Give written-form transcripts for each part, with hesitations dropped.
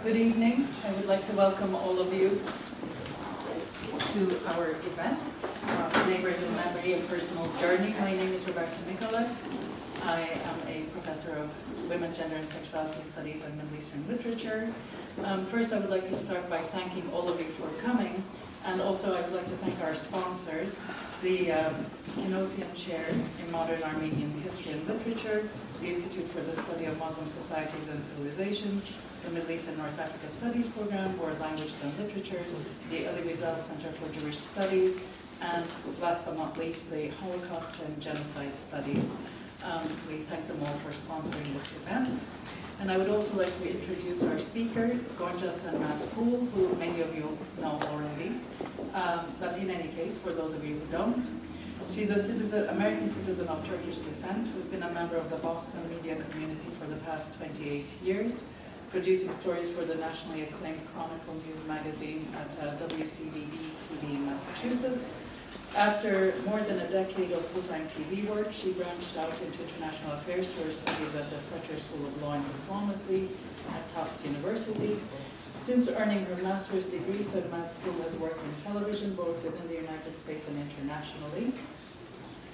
Good evening. I would like to welcome all of you to our event, Neighbors in Memory, a Personal Journey. My name is Roberta Mikola. I am a professor of Women, Gender and Sexuality Studies and Middle Eastern Literature. First, I would like to start by thanking all of you for coming, and also I would like to thank our sponsors, the Kinosian Chair in Modern Armenian History and Literature, the Institute for the Study of Muslim Societies and Civilizations, the Middle East and North Africa Studies Program, World Languages and Literatures, the Ali Wiesel Center for Jewish Studies, and last but not least, the Holocaust and Genocide Studies. We thank them all for sponsoring this event. And I would also like to introduce our speaker, Gonca Sönmez-Poole, who many of you know already. But in any case, for those of you who don't, she's a American citizen of Turkish descent who's been a member of the Boston media community for the past 28 years, producing stories for the nationally acclaimed Chronicle News magazine at WCBB-TV in Massachusetts. After more than a decade of full-time TV work, she branched out into international affairs to her studies at the Fletcher School of Law and Diplomacy at Tufts University. Since earning her master's degree, Sönmez-Poole has worked in television, both within the United States and internationally.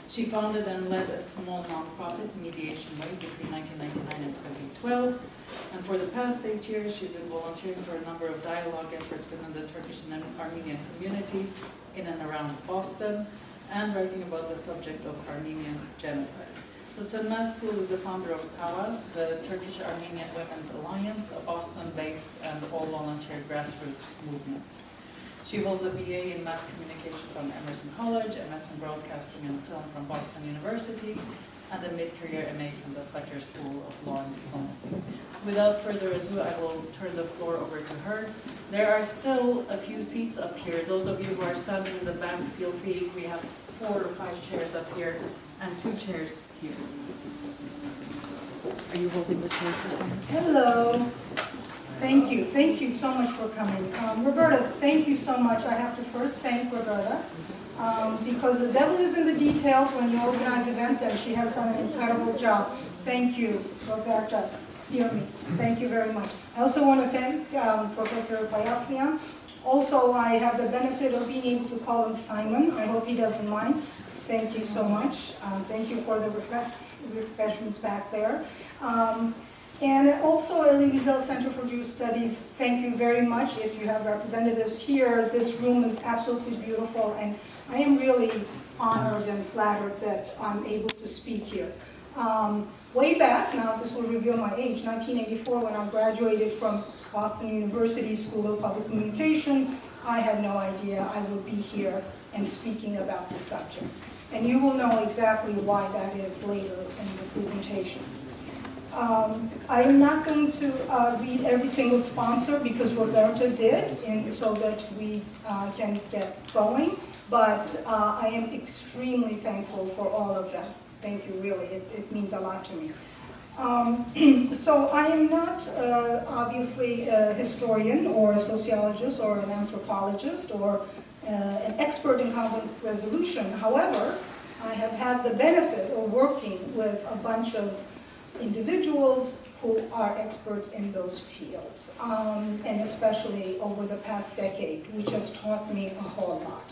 She founded and led a small nonprofit, Mediation Way, between 1999 and 2012. And for the past 8 years, she's been volunteering for a number of dialogue efforts within the Turkish and Armenian communities in and around Boston, and writing about the subject of Armenian genocide. So Sönmez-Poole is the founder of TAWA, the Turkish Armenian Women's Alliance, a Boston-based and all-volunteer grassroots movement. She holds a BA in Mass Communication from Emerson College, MS in Broadcasting and Film from Boston University, and a mid-career MA from the Fletcher School of Law and Diplomacy. So without further ado, I will turn the floor over to her. There are still a few seats up here. Those of you who are standing in the back, feel free. We have 4 or 5 chairs up here and 2 chairs here. Are you holding the chair for someone? Hello. Thank you. Thank you so much for coming. Roberta, thank you so much. I have to first thank Roberta because the devil is in the details when you organize events, and she has done an incredible job. Thank you, Roberta. Hear me. Thank you very much. I also want to thank Professor Bayaslian. Also, I have the benefit of being able to call him Simon. I hope he doesn't mind. Thank you so much. Thank you for the refreshments back there. And also, Ali Wiesel Center for Jewish Studies, thank you very much. If you have representatives here, this room is absolutely beautiful, and I am really honored and flattered that I'm able to speak here. Way back, now this will reveal my age, 1984, when I graduated from Boston University School of Public Communication, I had no idea I would be here and speaking about this subject. And you will know exactly why that is later in the presentation. I am not going to read every single sponsor because Roberta did, and so that we can get going, but I am extremely thankful for all of them. Thank you, really. It means a lot to me. So I am not obviously a historian or a sociologist or an anthropologist or an expert in conflict resolution. However, I have had the benefit of working with a bunch of individuals who are experts in those fields, and especially over the past decade, which has taught me a whole lot.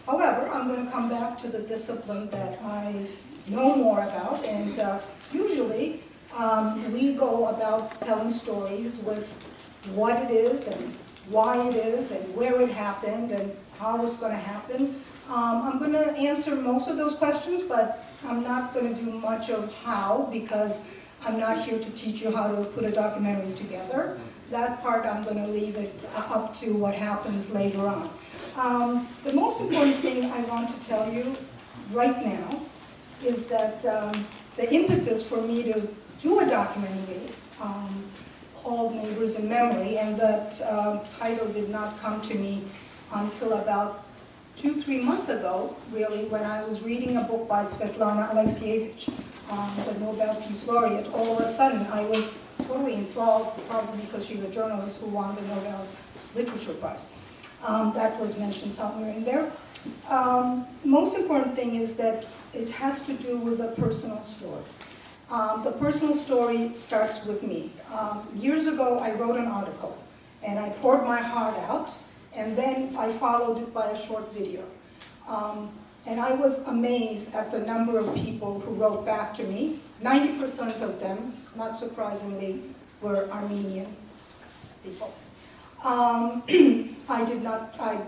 However, I'm going to come back to the discipline that I know more about, and usually we go about telling stories with what it is and why it is and where it happened and how it's going to happen. I'm going to answer most of those questions, but I'm not going to do much of how, because I'm not here to teach you how to put a documentary together. That part I'm going to leave it up to what happens later on. The most important thing I want to tell you right now is that the impetus for me to do a documentary called Neighbors in Memory, and that title did not come to me until about 2-3 months ago, really, when I was reading a book by Svetlana Alexievich, the Nobel Peace Laureate. All of a sudden, I was totally enthralled, probably because she's a journalist who won the Nobel Literature Prize. That was mentioned somewhere in there. Most important thing is that it has to do with a personal story. The personal story starts with me. Years ago, I wrote an article And I poured my heart out, and then I followed it by a short video. And I was amazed at the number of people who wrote back to me. 90% of them, not surprisingly, were Armenian people. I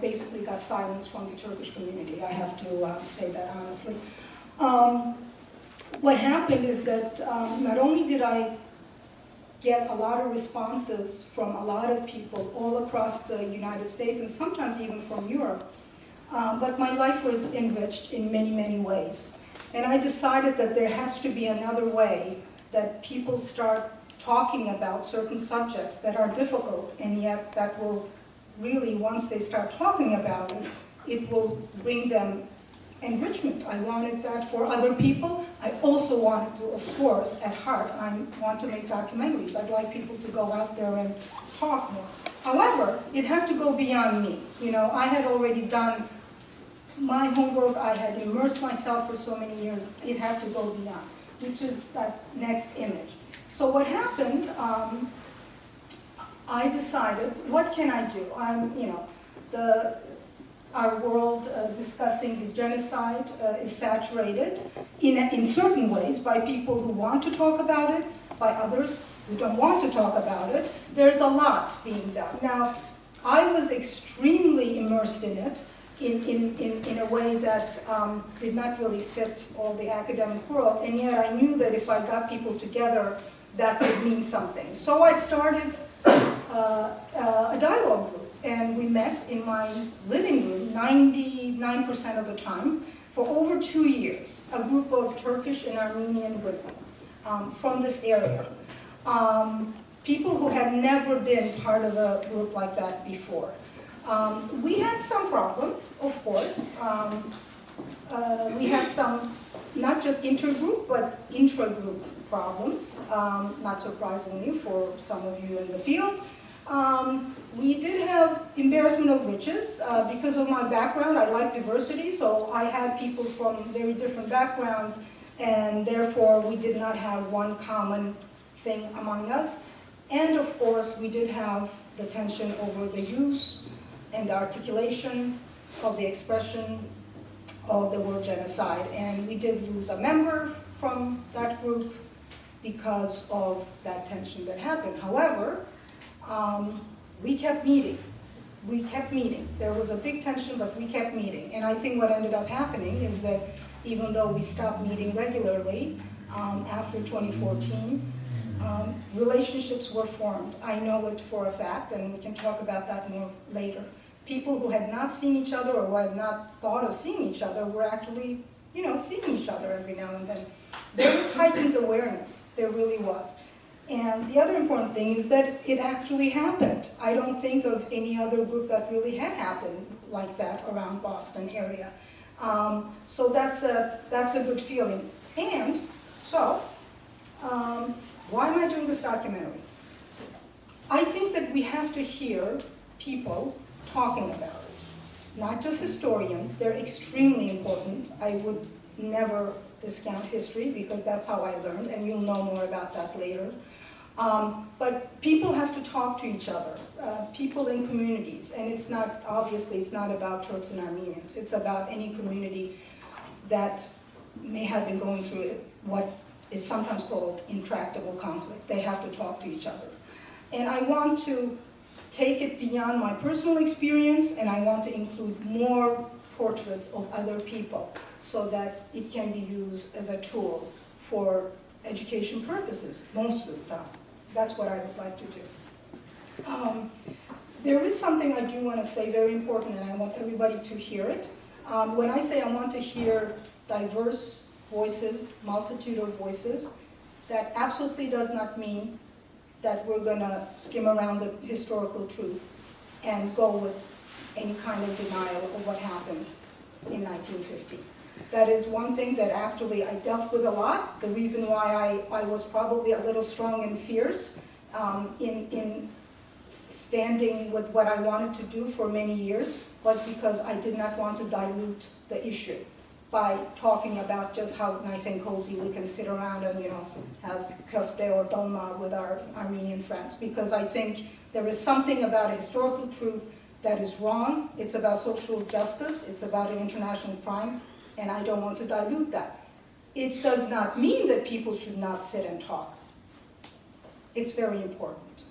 basically got silence from the Turkish community. I have to say that honestly. What happened is that not only did I get a lot of responses from a lot of people all across the United States and sometimes even from Europe, but my life was enriched in many, many ways. And I decided that there has to be another way that people start talking about certain subjects that are difficult, and yet that will really, once they start talking about it, it will bring them enrichment. I wanted that for other people. I also wanted to, of course, at heart, I want to make documentaries. I'd like people to go out there and talk more. However, it had to go beyond me. You know, I had already done my homework. I had immersed myself for so many years. It had to go beyond, which is that next image. So what happened, I decided, what can I do? Our world discussing the genocide is saturated in certain ways by people who want to talk about it, by others who don't want to talk about it. There's a lot being done. Now, I was extremely immersed in it in a way that did not really fit all the academic world, and yet I knew that if I got people together, that would mean something. So I started a dialogue group. And we met in my living room 99% of the time for over 2 years, a group of Turkish and Armenian women from this area. People who had never been part of a group like that before. We had some problems, of course. We had some, not just intergroup, but intragroup problems, not surprisingly for some of you in the field. We did have embarrassment of riches. Because of my background, I like diversity, so I had people from very different backgrounds, and therefore we did not have one common thing among us. And of course, we did have the tension over the use and the articulation of the expression of the word genocide. And we did lose a member from that group because of that tension that happened. However, we kept meeting. We kept meeting. There was a big tension, but we kept meeting. And I think what ended up happening is that even though we stopped meeting regularly after 2014, relationships were formed. I know it for a fact, and we can talk about that more later. People who had not seen each other or who had not thought of seeing each other were actually, seeing each other every now and then. There was heightened awareness. There really was. And the other important thing is that it actually happened. I don't think of any other group that really had happened like that around Boston area. So that's a good feeling. And so, why am I doing this documentary? I think that we have to hear people talking about it. Not just historians, they're extremely important. I would never discount history because that's how I learned, and you'll know more about that later. But people have to talk to each other, people in communities, and obviously it's not about Turks and Armenians, it's about any community that may have been going through what is sometimes called intractable conflict. They have to talk to each other. And I want to take it beyond my personal experience, and I want to include more portraits of other people so that it can be used as a tool for education purposes most of the time. That's what I would like to do. There is something I do want to say very important, and I want everybody to hear it. When I say I want to hear diverse voices, multitude of voices, that absolutely does not mean that we're going to skim around the historical truth and go with any kind of denial of what happened in 1950. That is one thing that actually I dealt with a lot. The reason why I was probably a little strong and fierce in standing with what I wanted to do for many years was because I did not want to dilute the issue by talking about just how nice and cozy we can sit around and have köfte or dolma with our Armenian friends. Because I think There is something about historical truth that is wrong. It's about social justice. It's about an international crime, and I don't want to dilute that. It does not mean that people should not sit and talk. It's very important.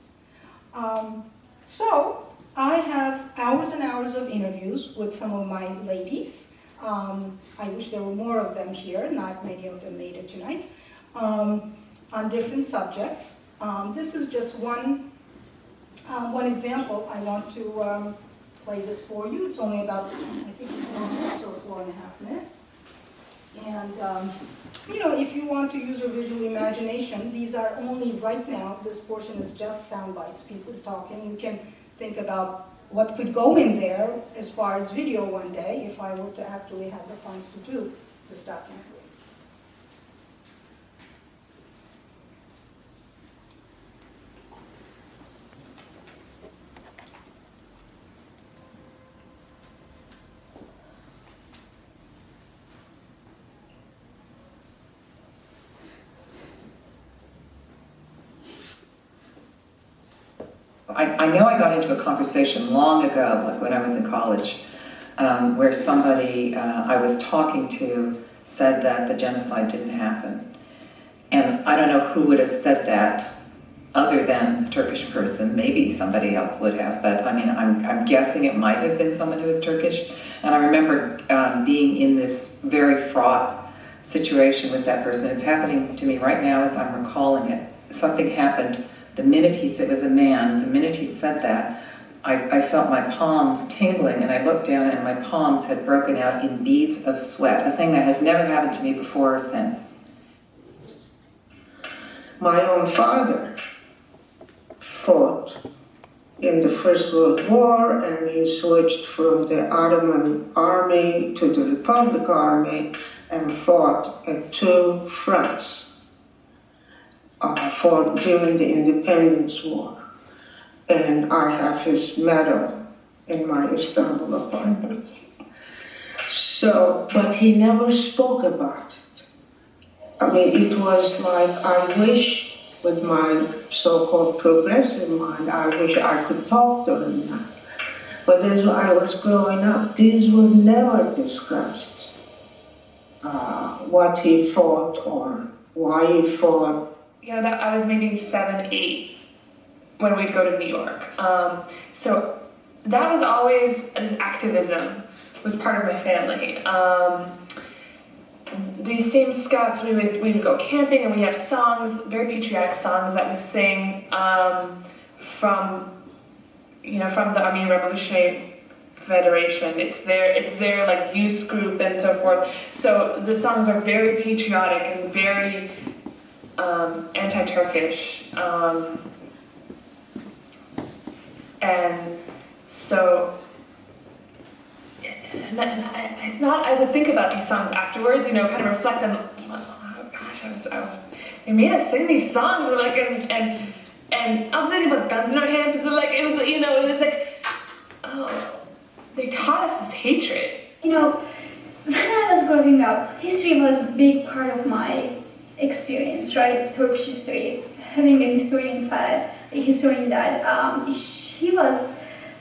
So I have hours and hours of interviews with some of my ladies. I wish there were more of them here. Not many of them made it tonight. On different subjects. This is just one example. I want to play this for you. It's only about, I think, 4 minutes or 4.5 minutes. And, you know, if you want to use your visual imagination, these are only right now, this portion is just sound bites, people talking. You can think about what could go in there as far as video one day if I were to actually have the funds to do this documentary. I know I got into a conversation long ago, like when I was in college, where somebody I was talking to said that the genocide didn't happen. And I don't know who would have said that other than a Turkish person. Maybe somebody else would have, but I mean, I'm guessing it might have been someone who was Turkish. And I remember being in this very fraught situation with that person. It's happening to me right now as I'm recalling it. Something happened the minute he said, it was a man, the minute he said that, I felt my palms tingling, and I looked down and my palms had broken out in beads of sweat, a thing that has never happened to me before or since. My own father fought in the First World War, and he switched from the Ottoman army to the Republic Army and fought at 2 fronts. During the Independence War. And I have his medal in my Istanbul apartment. So, but he never spoke about it. I mean, it was like, I wish, with my so-called progressive mind, I wish I could talk to him now. But as I was growing up, these were never discussed. What he fought or why he fought. Yeah, I was maybe 7, 8 when we'd go to New York. So that was always, this activism was part of my family. These same scouts, we would go camping, and we have songs, very patriotic songs that we sing from the Armenian Revolutionary Federation. It's their like youth group and so forth. So the songs are very patriotic and very anti-Turkish, and so I thought I would think about these songs afterwards, you know, kind of reflect on, oh gosh, they made us sing these songs, like, and I'm thinking about guns in our hands, because like, it was, you know, it was like, oh, they taught us this hatred. You know, when I was growing up, history was a big part of my experience, right? Turkish history. Having a historian that she was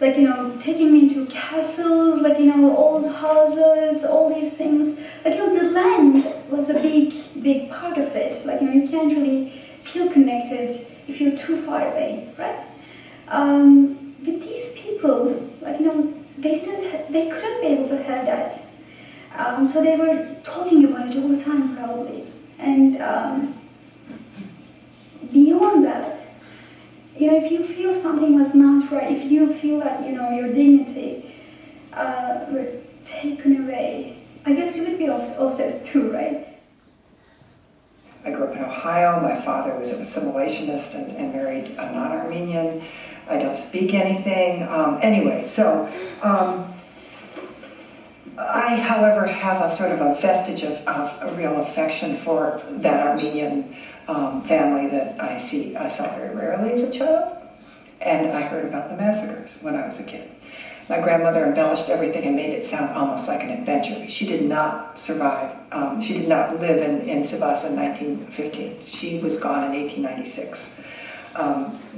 like, you know, taking me to castles, like, you know, old houses, all these things. Like, you know, the land was a big part of it. Like, you know, you can't really feel connected if you're too far away, right? With these people, like, you know, they couldn't be able to have that. So they were talking about it all the time, probably. And beyond that, you know, if you feel something was not right, if you feel that, you know, your dignity were taken away, I guess you would be obsessed too, right? I grew up in Ohio. My father was an assimilationist and married a non-Armenian. I don't speak anything. Anyway, so I, however, have a sort of a vestige of a real affection for that Armenian family that I saw very rarely as a child, and I heard about the massacres when I was a kid. My grandmother embellished everything and made it sound almost like an adventure. She did not survive. She did not live in Sivas in 1915. She was gone in 1896.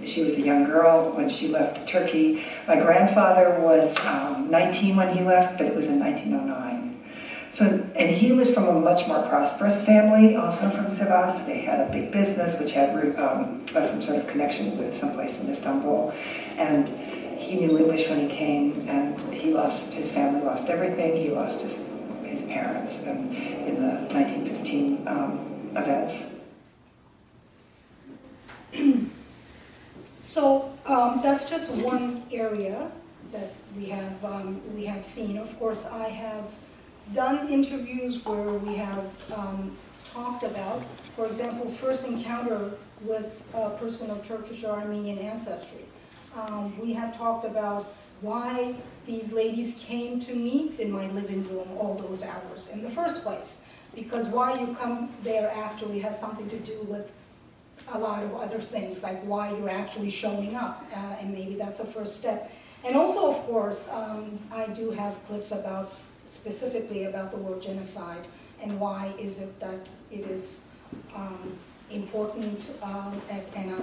She was a young girl when she left Turkey. My grandfather was 19 when he left, but it was in 1909. So, and he was from a much more prosperous family, also from Sivas. They had a big business which had some sort of connection with someplace in Istanbul. And he knew English when he came, and his family lost everything. He lost his parents in the 1915 events. So that's just one area that we have seen. Of course, I have done interviews where we have talked about, for example, first encounter with a person of Turkish or Armenian ancestry. We have talked about why these ladies came to meet in my living room all those hours in the first place. Because why you come there actually has something to do with a lot of other things, like why you're actually showing up, and maybe that's a first step. And also, of course, I do have clips specifically about the word genocide, and why is it that it is important, and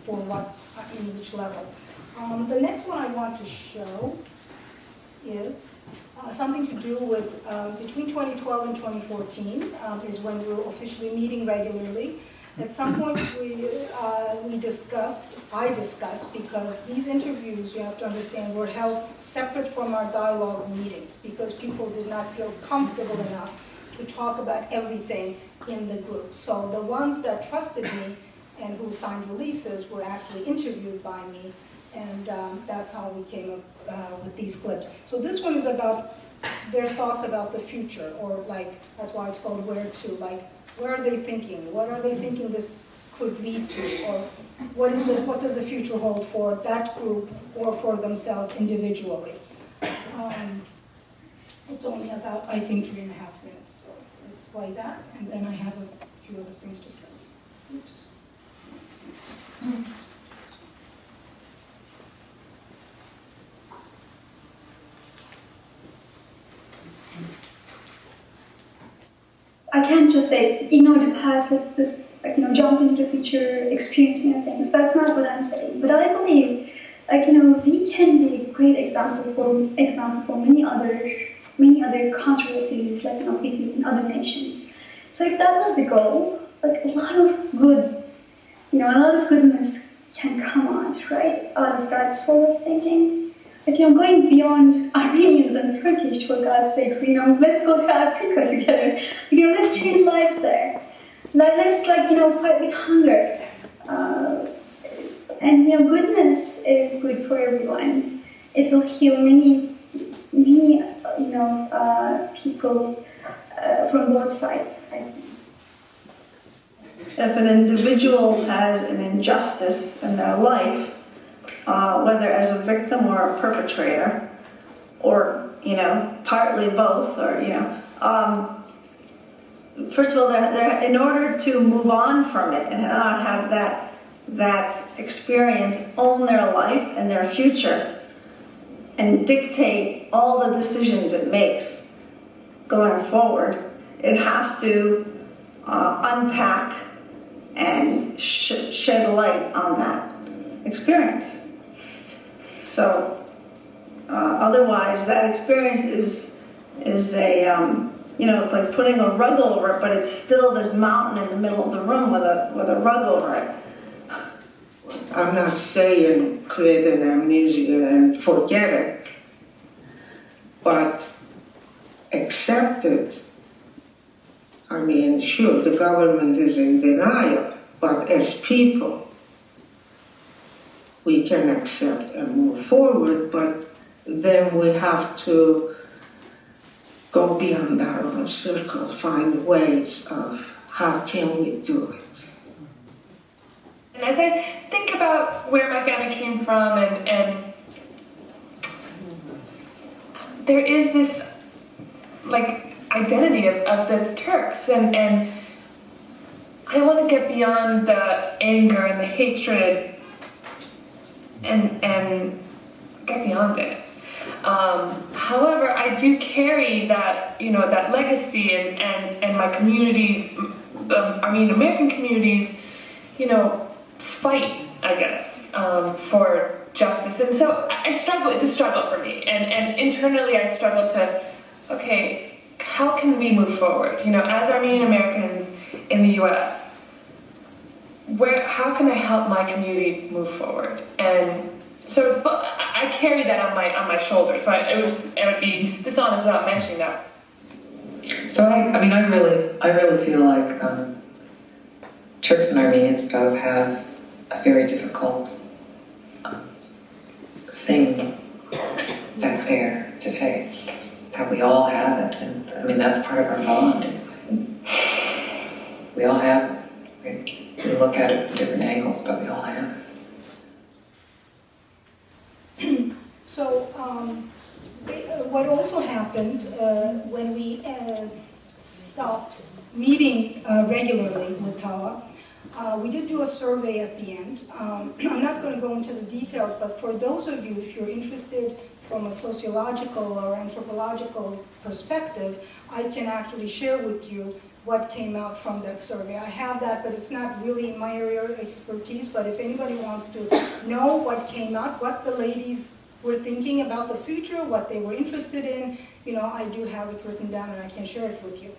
for what's in each level. The next one I want to show is something to do with between 2012 and 2014 is when we were officially meeting regularly. At some point I discussed, because these interviews, you have to understand, were held separate from our dialogue meetings, because people did not feel comfortable enough to talk about everything in the group. So the ones that trusted me and who signed releases were actually interviewed by me, and that's how we came up with these clips. So this one is about their thoughts about the future, or like, that's why it's called Where To, like, where are they thinking? What are they thinking this could lead to? Or what does the future hold for that group or for themselves individually? It's only about, I think, 3.5 minutes, so let's play that, and then I have a few other things to say. Oops. I can't just say, ignore the past, like this, like, jump into the future, experiencing things. That's not what I'm saying. But I believe, we can be a great example for many other controversies, between other nations. So if that was the goal, a lot of goodness can come out, right, out of that sort of thinking. Going beyond Armenians and Turkish, for God's sakes, let's go to Africa together. Let's change lives there. Let's, fight with hunger. And, goodness is good for everyone. It will heal many, people from both sides, I think. If an individual has an injustice in their life, whether as a victim or a perpetrator, or, partly both, or, first of all, they're, in order to move on from it and not have that experience own their life and their future and dictate all the decisions it makes going forward, it has to unpack and shed light on that experience. So otherwise, that experience is a, it's like putting a rug over it, but it's still this mountain in the middle of the room with a rug over it. I'm not saying create an amnesia and forget it, but accept it. I mean, sure, the government is in denial, but as people, we can accept and move forward, but then we have to go beyond our own circle, find ways of how can we do it. And as I think about where my family came from, and there is this identity of the Turks, and I want to get beyond the anger and the hatred and get beyond it. However, I do carry that, that legacy, and my communities, Armenian American communities, fight I guess, for justice. And so I struggle, it's a struggle for me. And internally I struggle to, okay, how can we move forward? You know, as Armenian Americans in the US, how can I help my community move forward? And so I carry that on my shoulders. So it would be dishonest without mentioning that. So I mean, I really feel like Turks and Armenians both have a very difficult thing back there to face. That we all have it, and I mean that's part of our bond. We all have it. We look at it from different angles, but we all have it. So, what also happened when we stopped meeting regularly with Tawa, we did do a survey at the end. I'm not going to go into the details, but for those of you, if you're interested from a sociological or anthropological perspective, I can actually share with you what came out from that survey. I have that, but it's not really in my area of expertise, but if anybody wants to know what came out, what the ladies were thinking about the future, what they were interested in, you know, I do have it written down and I can share it with you.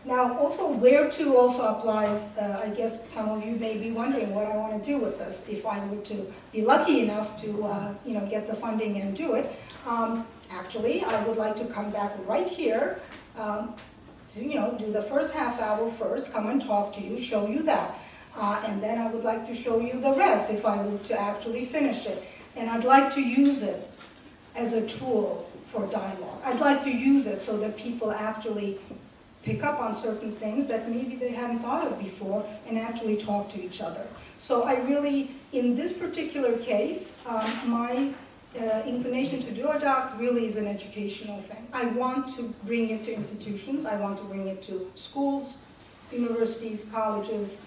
Now, also, where to also applies, I guess some of you may be wondering what I want to do with this, if I were to be lucky enough to, you know, get the funding and do it. Actually, I would like to come back right here, to, you know, do the first half hour first, come and talk to you, show you that. And then I would like to show you the rest if I were to actually finish it. And I'd like to use it as a tool for dialogue. I'd like to use it so that people actually pick up on certain things that maybe they hadn't thought of before and actually talk to each other. So I really, in this particular case, my inclination to do a doc really is an educational thing. I want to bring it to institutions. I want to bring it to schools, universities, colleges.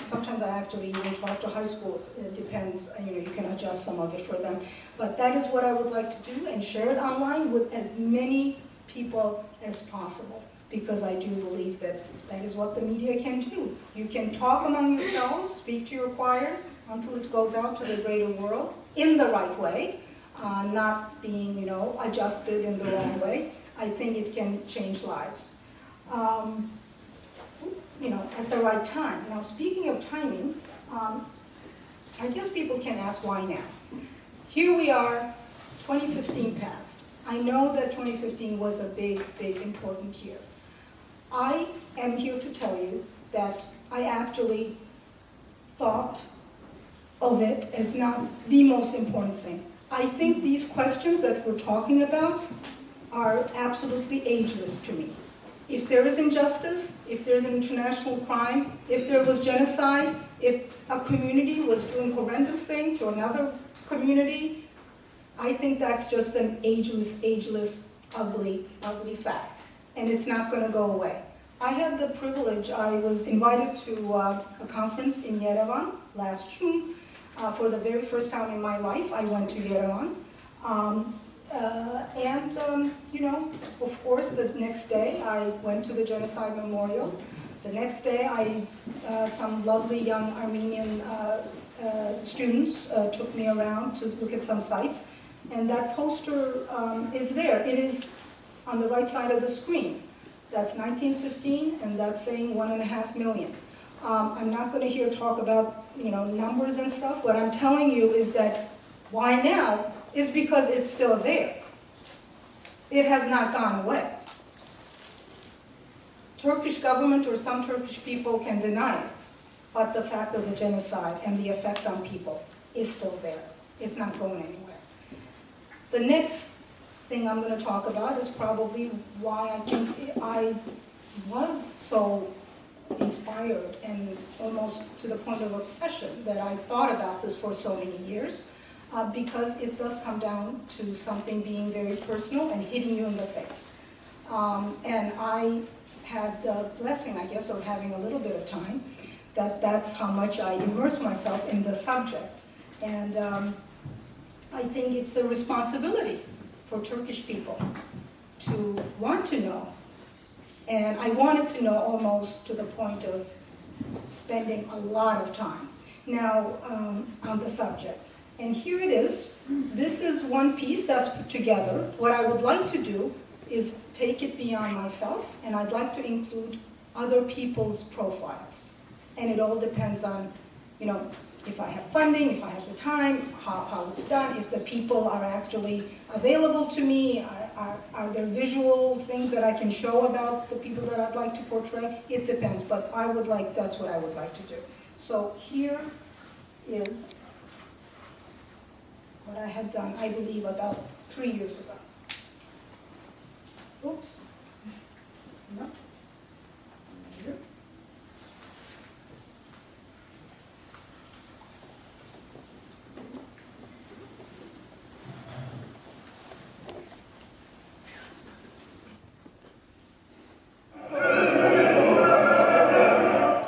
Sometimes I actually even talk to high schools. It depends, you know, you can adjust some of it for them. But that is what I would like to do and share it online with as many people as possible, because I do believe that that is what the media can do. You can talk among yourselves, speak to your choirs until it goes out to the greater world in the right way, not being, you know, adjusted in the wrong way. I think it can change lives. You know, at the right time. Now, speaking of timing, I guess people can ask why now. Here we are, 2015 passed. I know that 2015 was a big, big, important year. I am here to tell you that I actually thought of it as not the most important thing. I think these questions that we're talking about are absolutely ageless to me. If there is injustice, if there's an international crime, if there was genocide, if a community was doing horrendous things to another community, I think that's just an ageless, ugly, ugly fact. And it's not going to go away. I had the privilege, I was invited to a conference in Yerevan last June. For the very first time in my life, I went to Yerevan. You know, of course, the next day I went to the Genocide Memorial. The next day, some lovely young Armenian students took me around to look at some sites. And that poster is there. It is on the right side of the screen. That's 1915, and that's saying 1.5 million. I'm not going to here talk about, you know, numbers and stuff. What I'm telling you is that why now is because it's still there. It has not gone away. Turkish government or some Turkish people can deny it, but the fact of the genocide and the effect on people is still there. It's not going anywhere. The next thing I'm going to talk about is probably why I think I was so inspired and almost to the point of obsession that I thought about this for so many years, because it does come down to something being very personal and hitting you in the face. And I had the blessing, I guess, of having a little bit of time, that's how much I immerse myself in the subject. And I think it's a responsibility for Turkish people to want to know. And I wanted to know almost to the point of spending a lot of time. now on the subject. And here it is. This is one piece that's put together. What I would like to do is take it beyond myself, and I'd like to include other people's profiles. And it all depends on, you know, if I have funding, if I have the time, how it's done, if the people are actually available to me, are there visual things that I can show about the people that I'd like to portray? It depends, but that's what I would like to do. So here is what I had done, I believe, about 3 years ago. Oops. No. Here.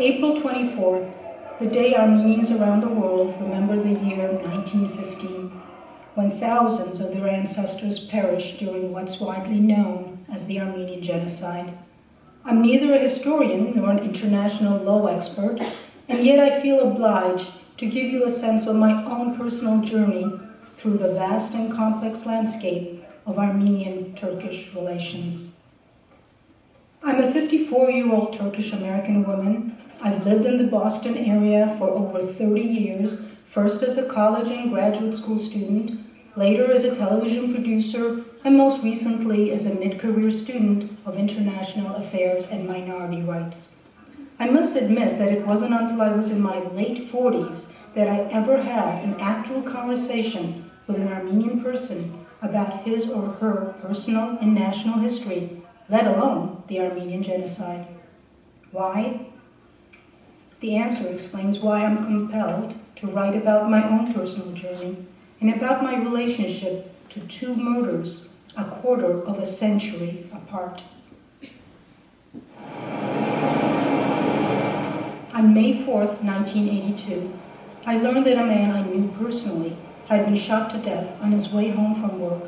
April 24th, the day Armenians around the world remember the year 1915, when thousands of their ancestors perished during what's widely known as the Armenian Genocide. I'm neither a historian nor an international law expert, and yet I feel obliged to give you a sense of my own personal journey through the vast and complex landscape of Armenian-Turkish relations. I'm a 54-year-old Turkish-American woman. I've lived in the Boston area for over 30 years, first as a college and graduate school student, later as a television producer, and most recently as a mid-career student of international affairs and minority rights. I must admit that it wasn't until I was in my late 40s that I ever had an actual conversation with an Armenian person about his or her personal and national history, let alone the Armenian Genocide. Why? The answer explains why I'm compelled to write about my own personal journey and about my relationship to two murders a quarter of a century apart. On May 4th, 1982, I learned that a man I knew personally had been shot to death on his way home from work.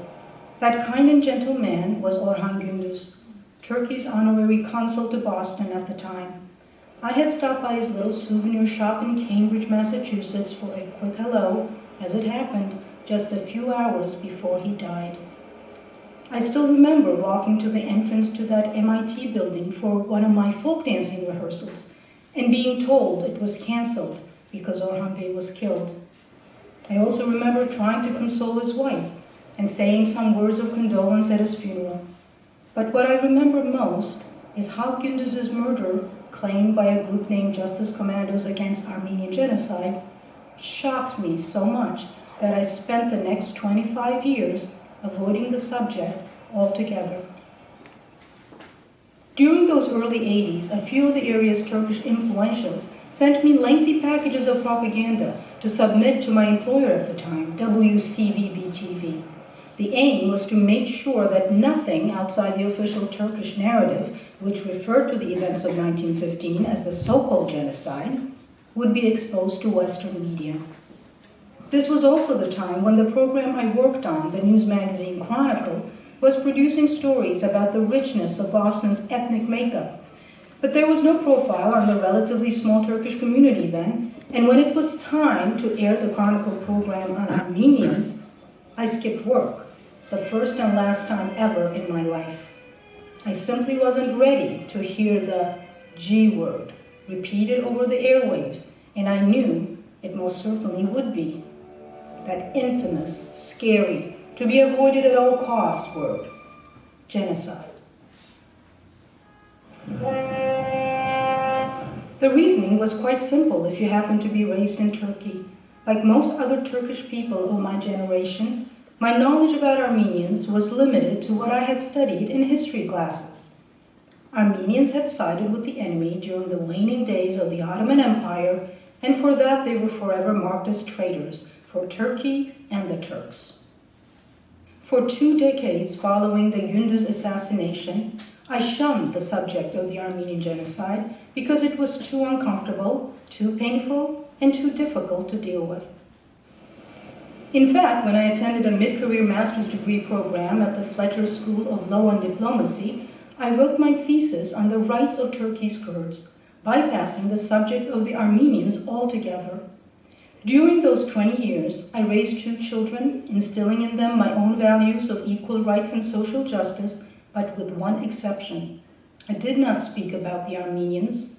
That kind and gentle man was Orhan Gündüz, Turkey's honorary consul to Boston at the time. I had stopped by his little souvenir shop in Cambridge, Massachusetts for a quick hello, as it happened, just a few hours before he died. I still remember walking to the entrance to that MIT building for one of my folk dancing rehearsals and being told it was canceled because Orhan Bey was killed. I also remember trying to console his wife and saying some words of condolence at his funeral. But what I remember most is how Gündüz's murder, claimed by a group named Justice Commandos Against Armenian Genocide, shocked me so much that I spent the next 25 years avoiding the subject altogether. During those early 80s, a few of the area's Turkish influentials sent me lengthy packages of propaganda to submit to my employer at the time, WCVB-TV. The aim was to make sure that nothing outside the official Turkish narrative, which referred to the events of 1915 as the so-called genocide, would be exposed to Western media. This was also the time when the program I worked on, the news magazine Chronicle, was producing stories about the richness of Boston's ethnic makeup. But there was no profile on the relatively small Turkish community then, and when it was time to air the Chronicle program on Armenians, I skipped work, the first and last time ever in my life. I simply wasn't ready to hear the G word repeated over the airwaves, and I knew it most certainly would be. That infamous, scary, to be avoided at all costs word, genocide. The reasoning was quite simple if you happened to be raised in Turkey. Like most other Turkish people of my generation, my knowledge about Armenians was limited to what I had studied in history classes. Armenians had sided with the enemy during the waning days of the Ottoman Empire, and for that they were forever marked as traitors for Turkey and the Turks. For 2 decades following the Gündüz assassination, I shunned the subject of the Armenian Genocide because it was too uncomfortable, too painful, and too difficult to deal with. In fact, when I attended a mid-career master's degree program at the Fletcher School of Law and Diplomacy, I wrote my thesis on the rights of Turkey's Kurds, bypassing the subject of the Armenians altogether. During those 20 years, I raised 2 children, instilling in them my own values of equal rights and social justice, but with one exception. I did not speak about the Armenians,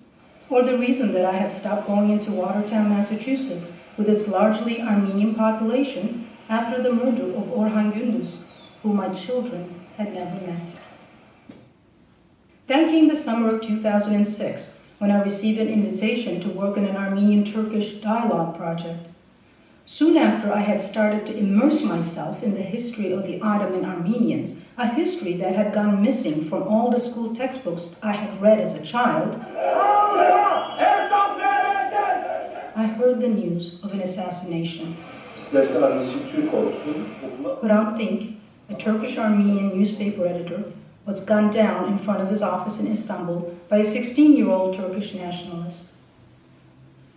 or the reason that I had stopped going into Watertown, Massachusetts, with its largely Armenian population, after the murder of Orhan Gündüz, who my children had never met. Then came the summer of 2006, when I received an invitation to work in an Armenian-Turkish dialogue project. Soon after, I had started to immerse myself in the history of the Ottoman Armenians, a history that had gone missing from all the school textbooks I had read as a child. I heard the news of an assassination. Hrant Dink, a Turkish-Armenian newspaper editor, was gunned down in front of his office in Istanbul by a 16-year-old Turkish nationalist.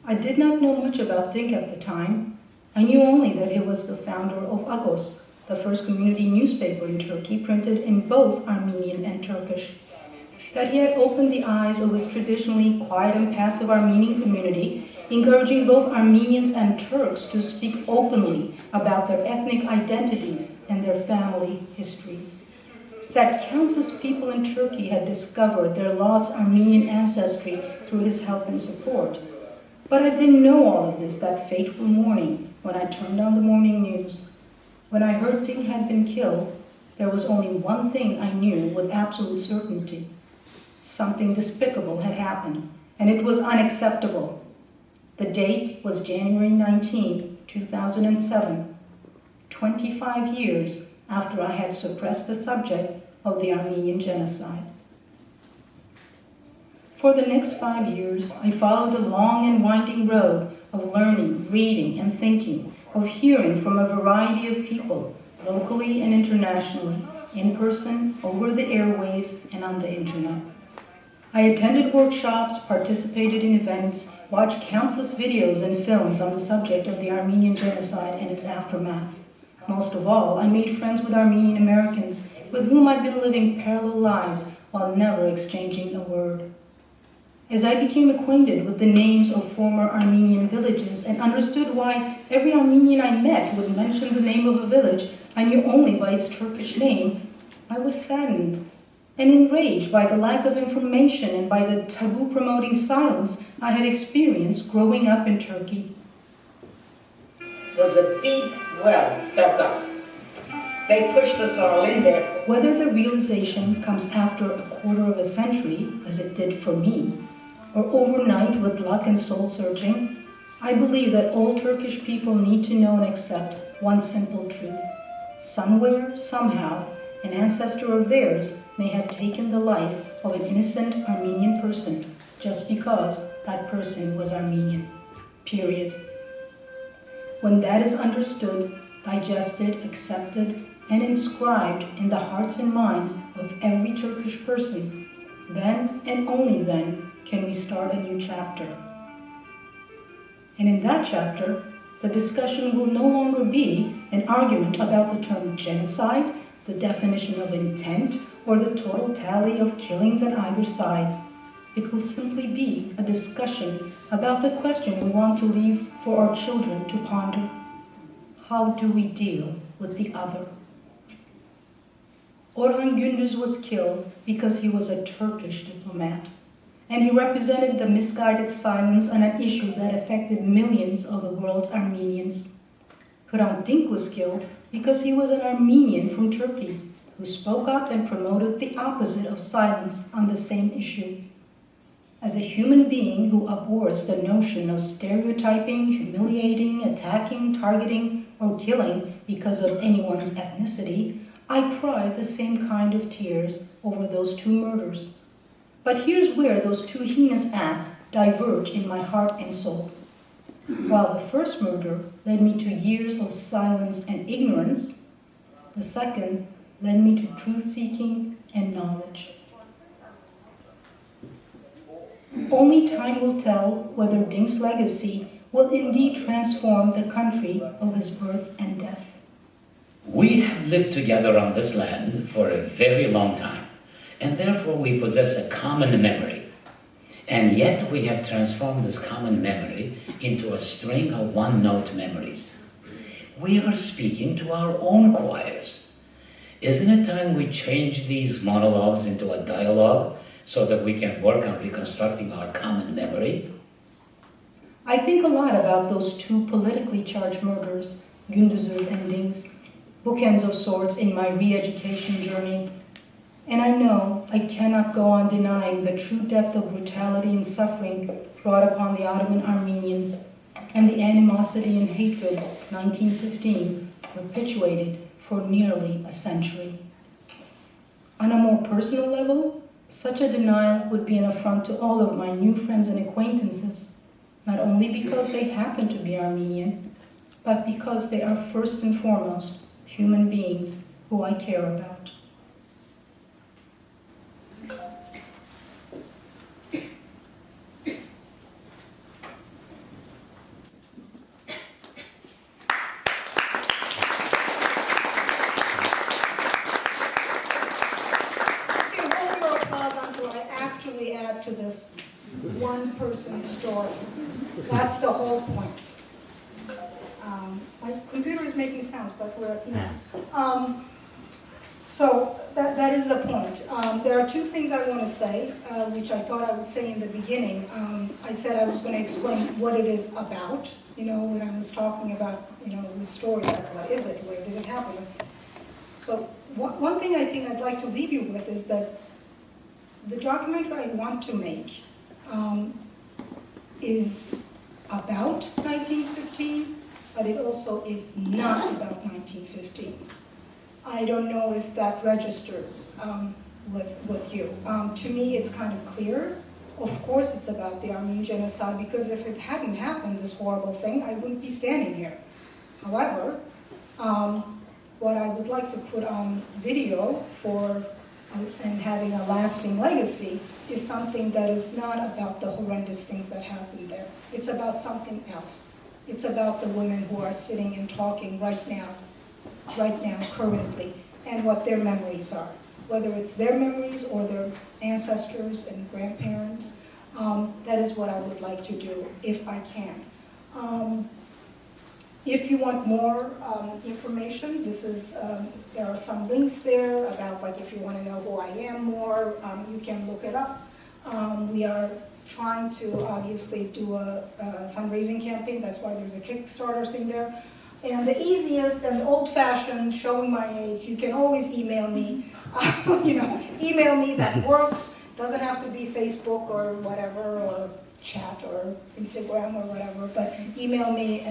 I did not know much about Dink at the time. I knew only that he was the founder of Agos, the first community newspaper in Turkey printed in both Armenian and Turkish. That he had opened the eyes of his traditionally quiet and passive Armenian community, encouraging both Armenians and Turks to speak openly about their ethnic identities and their family histories. That countless people in Turkey had discovered their lost Armenian ancestry through his help and support. But I didn't know all of this that fateful morning when I turned on the morning news. When I heard Dink had been killed, there was only one thing I knew with absolute certainty. Something despicable had happened, and it was unacceptable. The date was January 19, 2007, 25 years after I had suppressed the subject of the Armenian genocide. For the next 5 years, I followed a long and winding road of learning, reading, and thinking, of hearing from a variety of people, locally and internationally, in person, over the airwaves, and on the internet. I attended workshops, participated in events, watched countless videos and films on the subject of the Armenian genocide and its aftermath. Most of all, I made friends with Armenian Americans with whom I'd been living parallel lives while never exchanging a word. As I became acquainted with the names of former Armenian villages and understood why every Armenian I met would mention the name of a village I knew only by its Turkish name, I was saddened and enraged by the lack of information and by the taboo-promoting silence I had experienced growing up in Turkey. Was a deep well dug up. They pushed us all in there. Whether the realization comes after a quarter of a century, as it did for me, or overnight with luck and soul-searching, I believe that all Turkish people need to know and accept one simple truth. Somewhere, somehow, an ancestor of theirs may have taken the life of an innocent Armenian person just because that person was Armenian. Period. When that is understood, digested, accepted, and inscribed in the hearts and minds of every Turkish person, then and only then can we start a new chapter. And in that chapter, the discussion will no longer be an argument about the term genocide, the definition of intent, or the total tally of killings on either side. It will simply be a discussion about the question we want to leave for our children to ponder. How do we deal with the other? Orhan Gündüz was killed because he was a Turkish diplomat, and he represented the misguided silence on an issue that affected millions of the world's Armenians. Hrant Dink was killed because he was an Armenian from Turkey who spoke up and promoted the opposite of silence on the same issue. As a human being who abhors the notion of stereotyping, humiliating, attacking, targeting, or killing because of anyone's ethnicity, I cried the same kind of tears over those 2 murders. But here's where those 2 heinous acts diverge in my heart and soul. While the first murder led me to years of silence and ignorance, the second led me to truth-seeking and knowledge. Only time will tell whether Dink's legacy will indeed transform the country of his birth and death. We have lived together on this land for a very long time, and therefore we possess a common memory. And yet we have transformed this common memory into a string of one-note memories. We are speaking to our own choirs. Isn't it time we change these monologues into a dialogue so that we can work on reconstructing our common memory? I think a lot about those two politically charged murders, Gündüz's and Dink's, bookends of sorts in my re-education journey. And I know I cannot go on denying the true depth of brutality and suffering brought upon the Ottoman Armenians and the animosity and hatred 1915 perpetuated for nearly a century. On a more personal level, such a denial would be an affront to all of my new friends and acquaintances, not only because they happen to be Armenian, but because they are first and foremost human beings who I care about. To this one person's story. That's the whole point. My computer is making sounds, but we're, so that is the point. There are two things I want to say, which I thought I would say in the beginning. I said I was going to explain what it is about, when I was talking about, the story, what is it, where did it happen? So one thing I think I'd like to leave you with is that the documentary I want to make is about 1915, but it also is not about 1915. I don't know if that registers with you. To me, it's kind of clear. Of course it's about the Armenian genocide, because if it hadn't happened, this horrible thing, I wouldn't be standing here. However, what I would like to put on video and having a lasting legacy is something that is not about the horrendous things that happened there. It's about something else. It's about the women who are sitting and talking right now, currently, and what their memories are. Whether it's their memories or their ancestors and grandparents, that is what I would like to do, if I can. If you want more information, there are some links there about, like, if you want to know who I am more, you can look it up. We are trying to obviously do a fundraising campaign. That's why there's a Kickstarter thing there. And the easiest and old-fashioned, showing my age, you can always email me. Email me, that works. Doesn't have to be Facebook or whatever, or chat or Instagram or whatever, but email me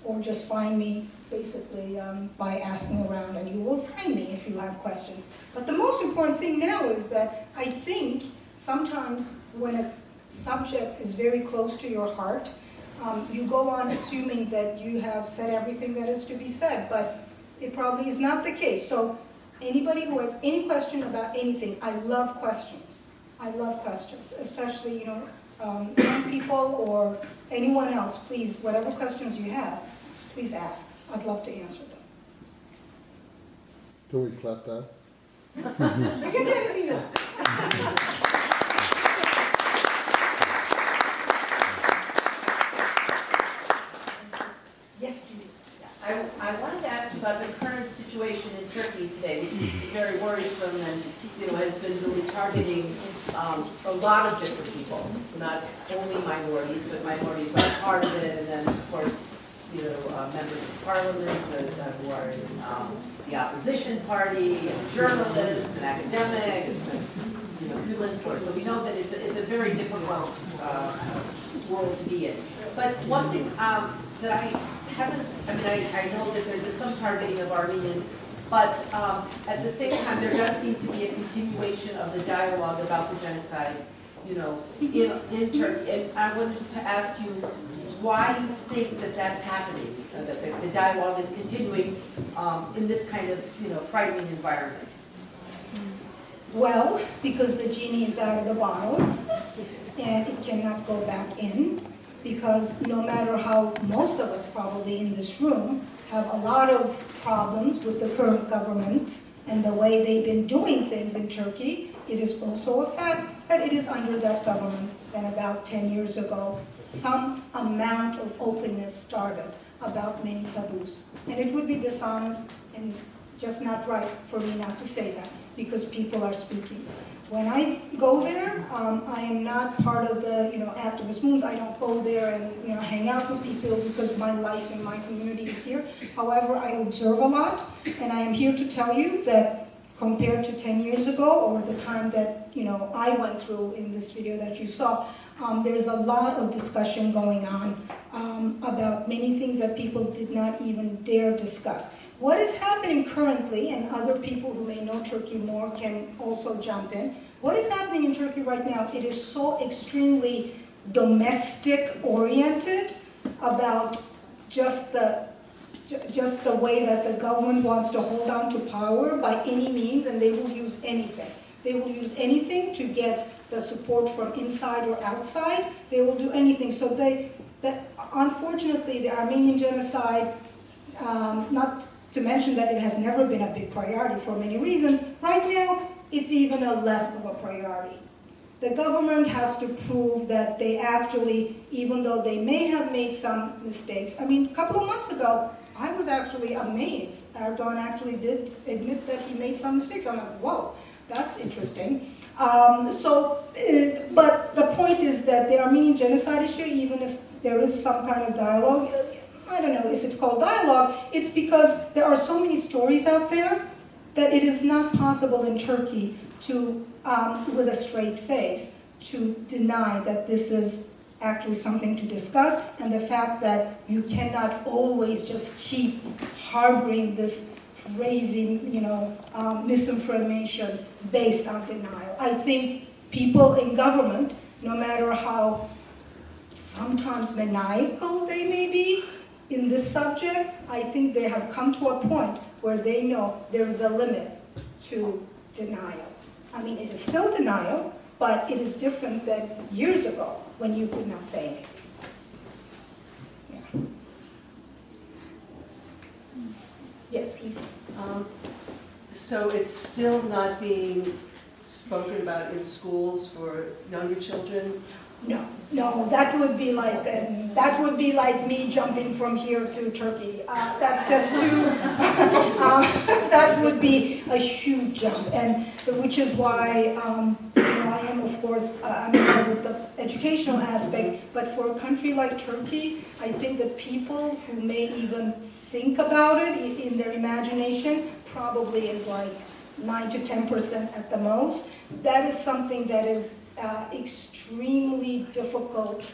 or just find me basically by asking around, and you will find me if you have questions. But the most important thing now is that I think sometimes when a subject is very close to your heart, you go on assuming that you have said everything that is to be said, but it probably is not the case. So anybody who has any question about anything, I love questions. I love questions, especially, young people or anyone else. Please, whatever questions you have, please ask. I'd love to answer them. Can we clap that? You can do anything you want. Yes, Judy. I wanted to ask about the current situation in Turkey today, because it's very worrisome and has been really targeting a lot of different people, not only minorities, but minorities are part of it, and then of course members of parliament who are in the opposition party, and journalists and academics, and freelance stores. So we know that it's a very difficult world to be in. But one thing that I know that there's been some targeting of Armenians, but at the same time, there does seem to be a continuation of the dialogue about the genocide, in Turkey. And I wanted to ask you why you think that that's happening, that the dialogue is continuing in this kind of, frightening environment. Well, because the genie is out of the bottle, and it cannot go back in. Because no matter how most of us probably in this room have a lot of problems with the current government, and the way they've been doing things in Turkey, it is also a fact that it is under that government that about 10 years ago, some amount of openness started about many taboos. And it would be dishonest and just not right for me not to say that, because people are speaking. When I go there, I am not part of the activist movements. I don't go there and hang out with people because my life and my community is here. However, I observe a lot, and I am here to tell you that compared to 10 years ago, or the time that I went through in this video that you saw, there's a lot of discussion going on about many things that people did not even dare discuss. What is happening currently, and other people who may know Turkey more can also jump in, what is happening in Turkey right now, it is so extremely domestic-oriented about just the way that the government wants to hold on to power by any means, and they will use anything. They will use anything to get the support from inside or outside. They will do anything. So unfortunately, the Armenian genocide, not to mention that it has never been a big priority for many reasons, right now it's even a less of a priority. The government has to prove that they actually, even though they may have made some mistakes, I mean, a couple of months ago, I was actually amazed. Erdogan actually did admit that he made some mistakes. I'm like, whoa, that's interesting. But the point is that the Armenian genocide issue, even if there is some kind of dialogue, I don't know if it's called dialogue, it's because there are so many stories out there that it is not possible in Turkey to, with a straight face, to deny that this is actually something to discuss, and the fact that you cannot always just keep harboring this crazy, misinformation based on denial. I think people in government, no matter how sometimes maniacal they may be in this subject, I think they have come to a point where they know there is a limit to denial. I mean, it is still denial, but it is different than years ago when you could not say anything. Yeah. Yes, Lisa. So it's still not being spoken about in schools for younger children? No, that would be like me jumping from here to Turkey. That's just too. That would be a huge jump, and which is why I am, of course, I'm involved with the educational aspect. But for a country like Turkey, I think that people who may even think about it in their imagination probably is like 9 to 10% at the most. That is something that is extremely difficult.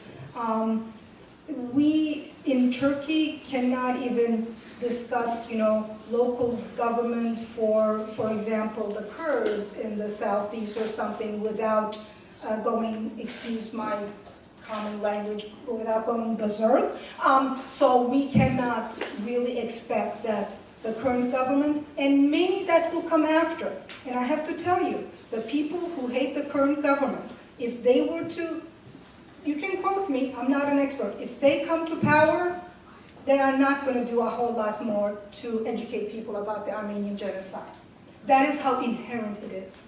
We in Turkey cannot even discuss, local government for example, the Kurds in the southeast or something without going, excuse my common language, without going berserk. So we cannot really expect that the current government, and many that will come after. And I have to tell you, the people who hate the current government, if they were to, you can quote me, I'm not an expert, if they come to power, they are not going to do a whole lot more to educate people about the Armenian genocide. That is how inherent it is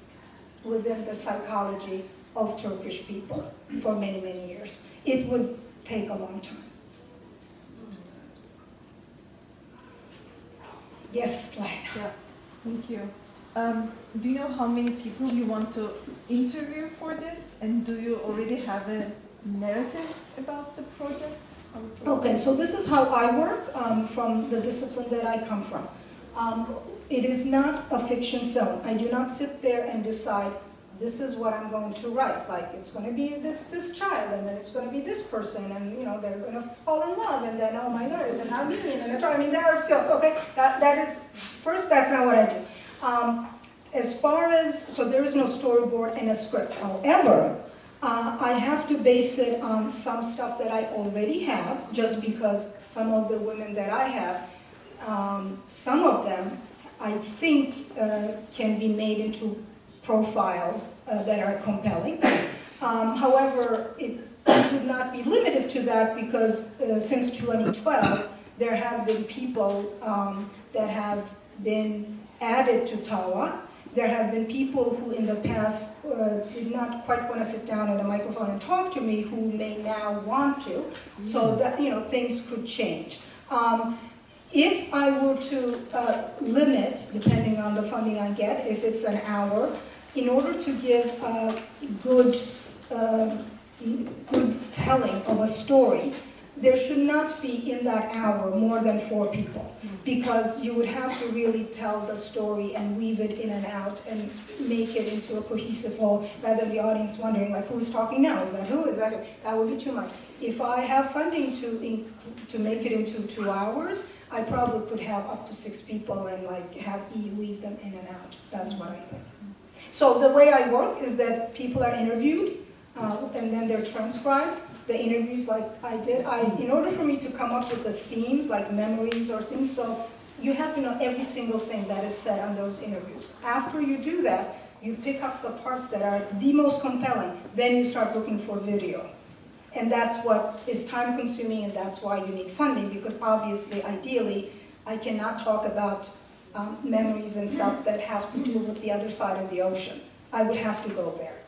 within the psychology of Turkish people for many, many years. It would take a long time. Yes, Lena. Yeah, thank you. Do you know how many people you want to interview for this? And do you already have a narrative about the project? Okay, so this is how I work from the discipline that I come from. It is not a fiction film. I do not sit there and decide, this is what I'm going to write. Like, it's going to be this child, and then it's going to be this person, and they're going to fall in love, and then, oh my God, it's an Armenian, and I mean, there are films, okay? That is, first, that's not what I do. As far as, so there is no storyboard and a script. However, I have to base it on some stuff that I already have, just because some of the women that I have, some of them, I think, can be made into profiles that are compelling. However, it would not be limited to that, because since 2012, there have been people that have been added to TAWA. There have been people who in the past did not quite want to sit down at a microphone and talk to me who may now want to, so that, things could change. If I were to limit, depending on the funding I get, if it's an hour, in order to give a good telling of a story, there should not be in that hour more than 4 people, because you would have to really tell the story and weave it in and out and make it into a cohesive whole, rather than the audience wondering, like, who's talking now? Is that who? Is that who? That would be too much. If I have funding to make it into 2 hours, I probably could have up to 6 people and have weave them in and out. That's what I think. So the way I work is that people are interviewed and then they're transcribed. The interviews like I did, in order for me to come up with the themes, like memories or things, so you have to know every single thing that is said on those interviews. After you do that, you pick up the parts that are the most compelling, then you start looking for video. And that's what is time consuming, and that's why you need funding, because obviously, ideally, I cannot talk about memories and stuff that have to do with the other side of the ocean. I would have to go there,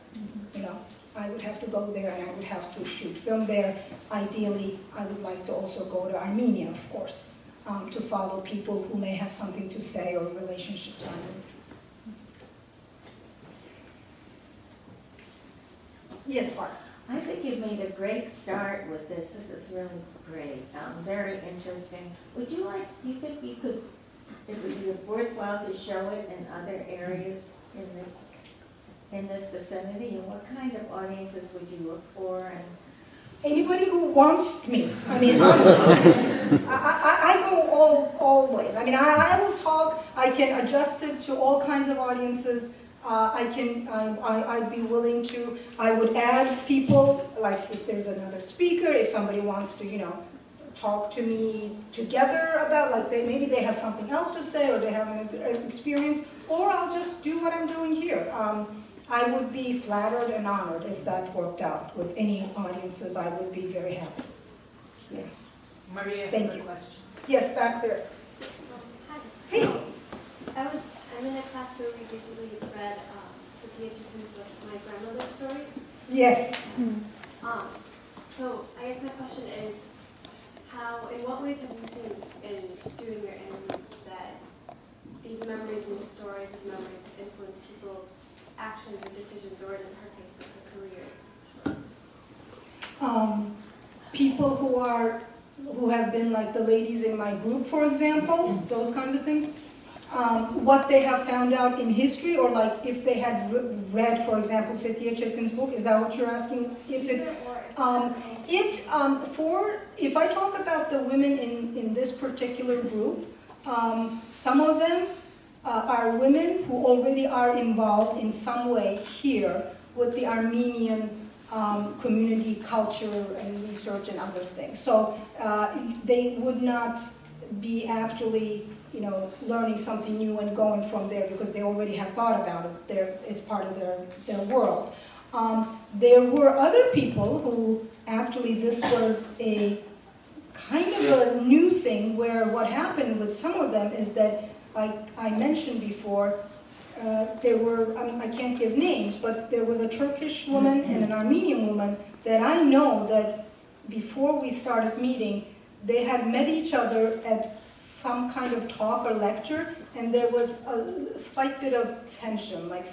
I would have to go there and I would have to shoot film there. Ideally, I would like to also go to Armenia, of course, to follow people who may have something to say or relationship to Armenia. Yes, Bart. I think you've made a great start with this. This is really great, very interesting. Do you think it would be worthwhile to show it in other areas in this vicinity? And what kind of audiences would you look for? And anybody who wants me. I mean, I go all ways. I mean, I will talk. I can adjust it to all kinds of audiences. I'd be willing to, I would add people, like if there's another speaker, if somebody wants to, talk to me together about, like maybe they have something else to say or they have an experience, or I'll just do what I'm doing here. I would be flattered and honored if that worked out with any audiences. I would be very happy. Yeah. Maria Thank has a you. question. Yes, back there. Hi. Hey. So, I'm in a class where we recently read Hitchenson's book, My Grandmother's Story. Yes. So I guess my question is, in what ways have you seen in doing your interviews that these memories and these stories of memories have influenced people's actions or decisions, or in her case, like her career? People who have been like the ladies in my group, for example, those kinds of things. What they have found out in history, or like if they had read, for example, Fethiye Çetin's book. Is that what you're asking? If I talk about the women in this particular group, some of them are women who already are involved in some way here with the Armenian community, culture, and research and other things. So they would not be actually learning something new and going from there because they already have thought about it. It's part of their world. There were other people who actually this was a kind of a new thing, where what happened with some of them is that, like I mentioned before, there were, I can't give names, but there was a Turkish woman and an Armenian woman that I know that before we started meeting, they had met each other at some kind of talk or lecture, and there was a slight bit of tension, like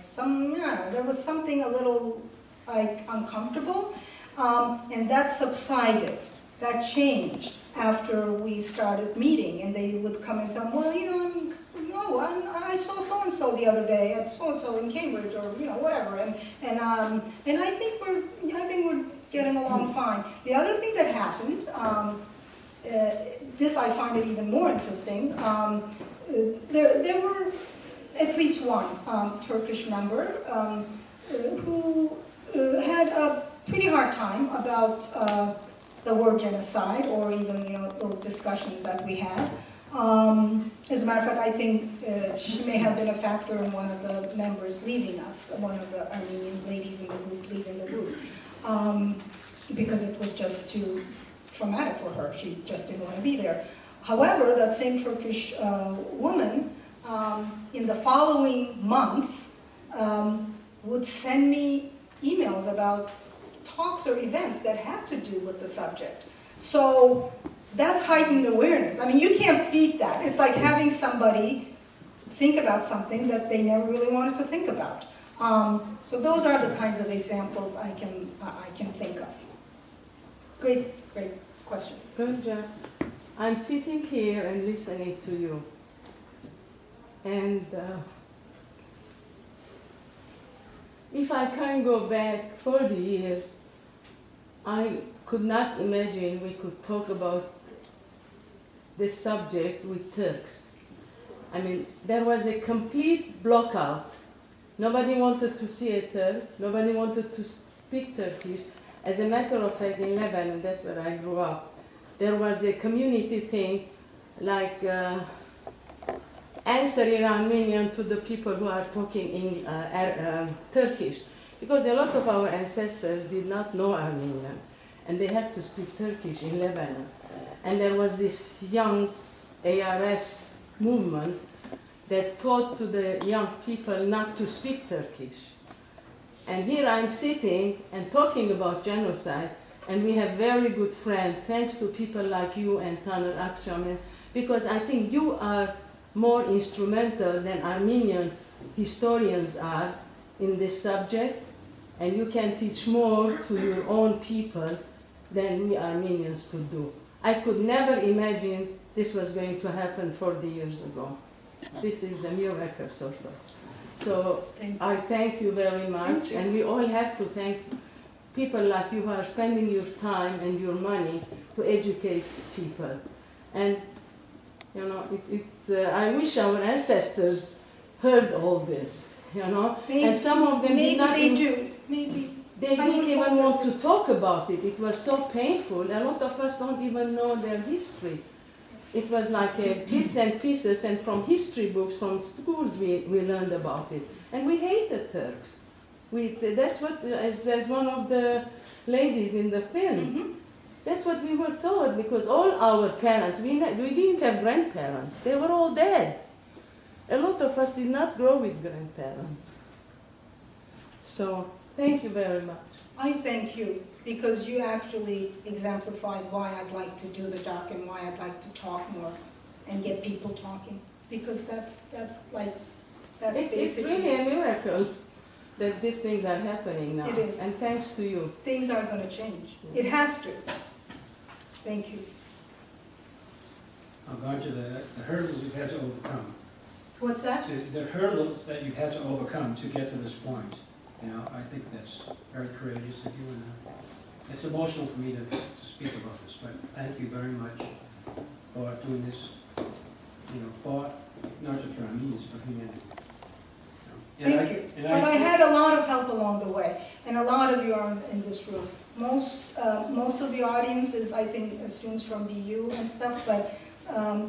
there was something a little like uncomfortable, and that subsided, that changed after we started meeting, and they would come and tell me, well, I saw so-and-so the other day at so-and-so in Cambridge, or whatever, and I think we're getting along fine. The other thing that happened, this I find it even more interesting. There were at least one Turkish member who had a pretty hard time about the word genocide, or even those discussions that we had. As a matter of fact, I think she may have been a factor in one of the members leaving us, one of the Armenian ladies in the group leaving the group, because it was just too traumatic for her. She just didn't want to be there. However, that same Turkish woman in the following months, would send me emails about talks or events that had to do with the subject. So that's heightened awareness. I mean, you can't beat that. It's like having somebody think about something that they never really wanted to think about. So those are the kinds of examples I can think of. Great question. Gonca, I'm sitting here and listening to you. And if I can go back 40 years, I could not imagine we could talk about this subject with Turks. I mean, there was a complete blockout. Nobody wanted to see a Turk. Nobody wanted to speak Turkish. As a matter of fact, in Lebanon, that's where I grew up, there was a community thing like answering Armenian to the people who are talking in Turkish. Because a lot of our ancestors did not know Armenian, and they had to speak Turkish in Lebanon. And there was this young ARS movement that taught to the young people not to speak Turkish. And here I'm sitting and talking about genocide, and we have very good friends, thanks to people like you and Taner Akçam, because I think you are more instrumental than Armenian historians are in this subject, and you can teach more to your own people than we Armenians could do. I could never imagine this was going to happen 40 years ago. This is a miracle, sort of. So I thank you very much, and we all have to thank people like you who are spending your time and your money to educate people. And you know, I wish our ancestors heard all this, you know, and some of them did not. They didn't even want to talk about it. It was so painful. A lot of us don't even know their history. It was like bits and pieces, and from history books, from schools, we learned about it. And we hated Turks. That's what, as one of the ladies in the film, that's what we were taught, because all our parents, we didn't have grandparents. They were all dead. A lot of us did not grow with grandparents. So, thank you very much. I thank you, because you actually exemplified why I'd like to do the doc and why I'd like to talk more and get people talking, because that's basically. It's really a miracle that these things are happening now. It is. And thanks to you. Things are going to change. It has to. Thank you. I'm going to the hurdles you've had to overcome. What's that? The hurdles that you've had to overcome to get to this point. You know, I think that's very courageous of you, and it's emotional for me to speak about this, but thank you very much for doing this, you know, for not just for Armenians, but humanity. Thank you. But I had a lot of help along the way, and a lot of you are in this room. Most of the audience is, I think, students from BU and stuff, but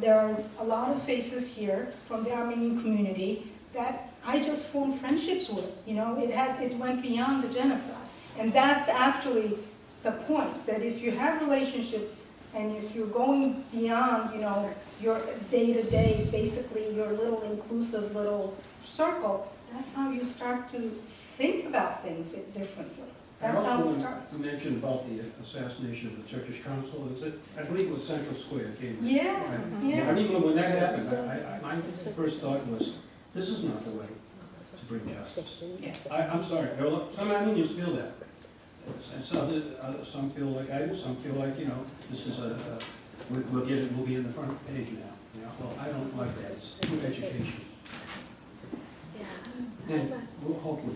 there's a lot of faces here from the Armenian community that I just formed friendships with. You know, it went beyond the genocide. And that's actually the point, that if you have relationships and if you're going beyond, you know, your day-to-day, basically your little inclusive little circle, that's how you start to think about things differently. That's how it starts. I mentioned about the assassination of the Turkish consul. I believe it was Central Square. Yeah, yeah. I mean, when that happened, my first thought was, this is not the way to bring justice. Yes. I'm sorry, some Armenians feel that. And some feel like I do, some feel like, you know, this is we'll be in the front page now. You know? Well, I don't like that. It's good education. And we'll hopefully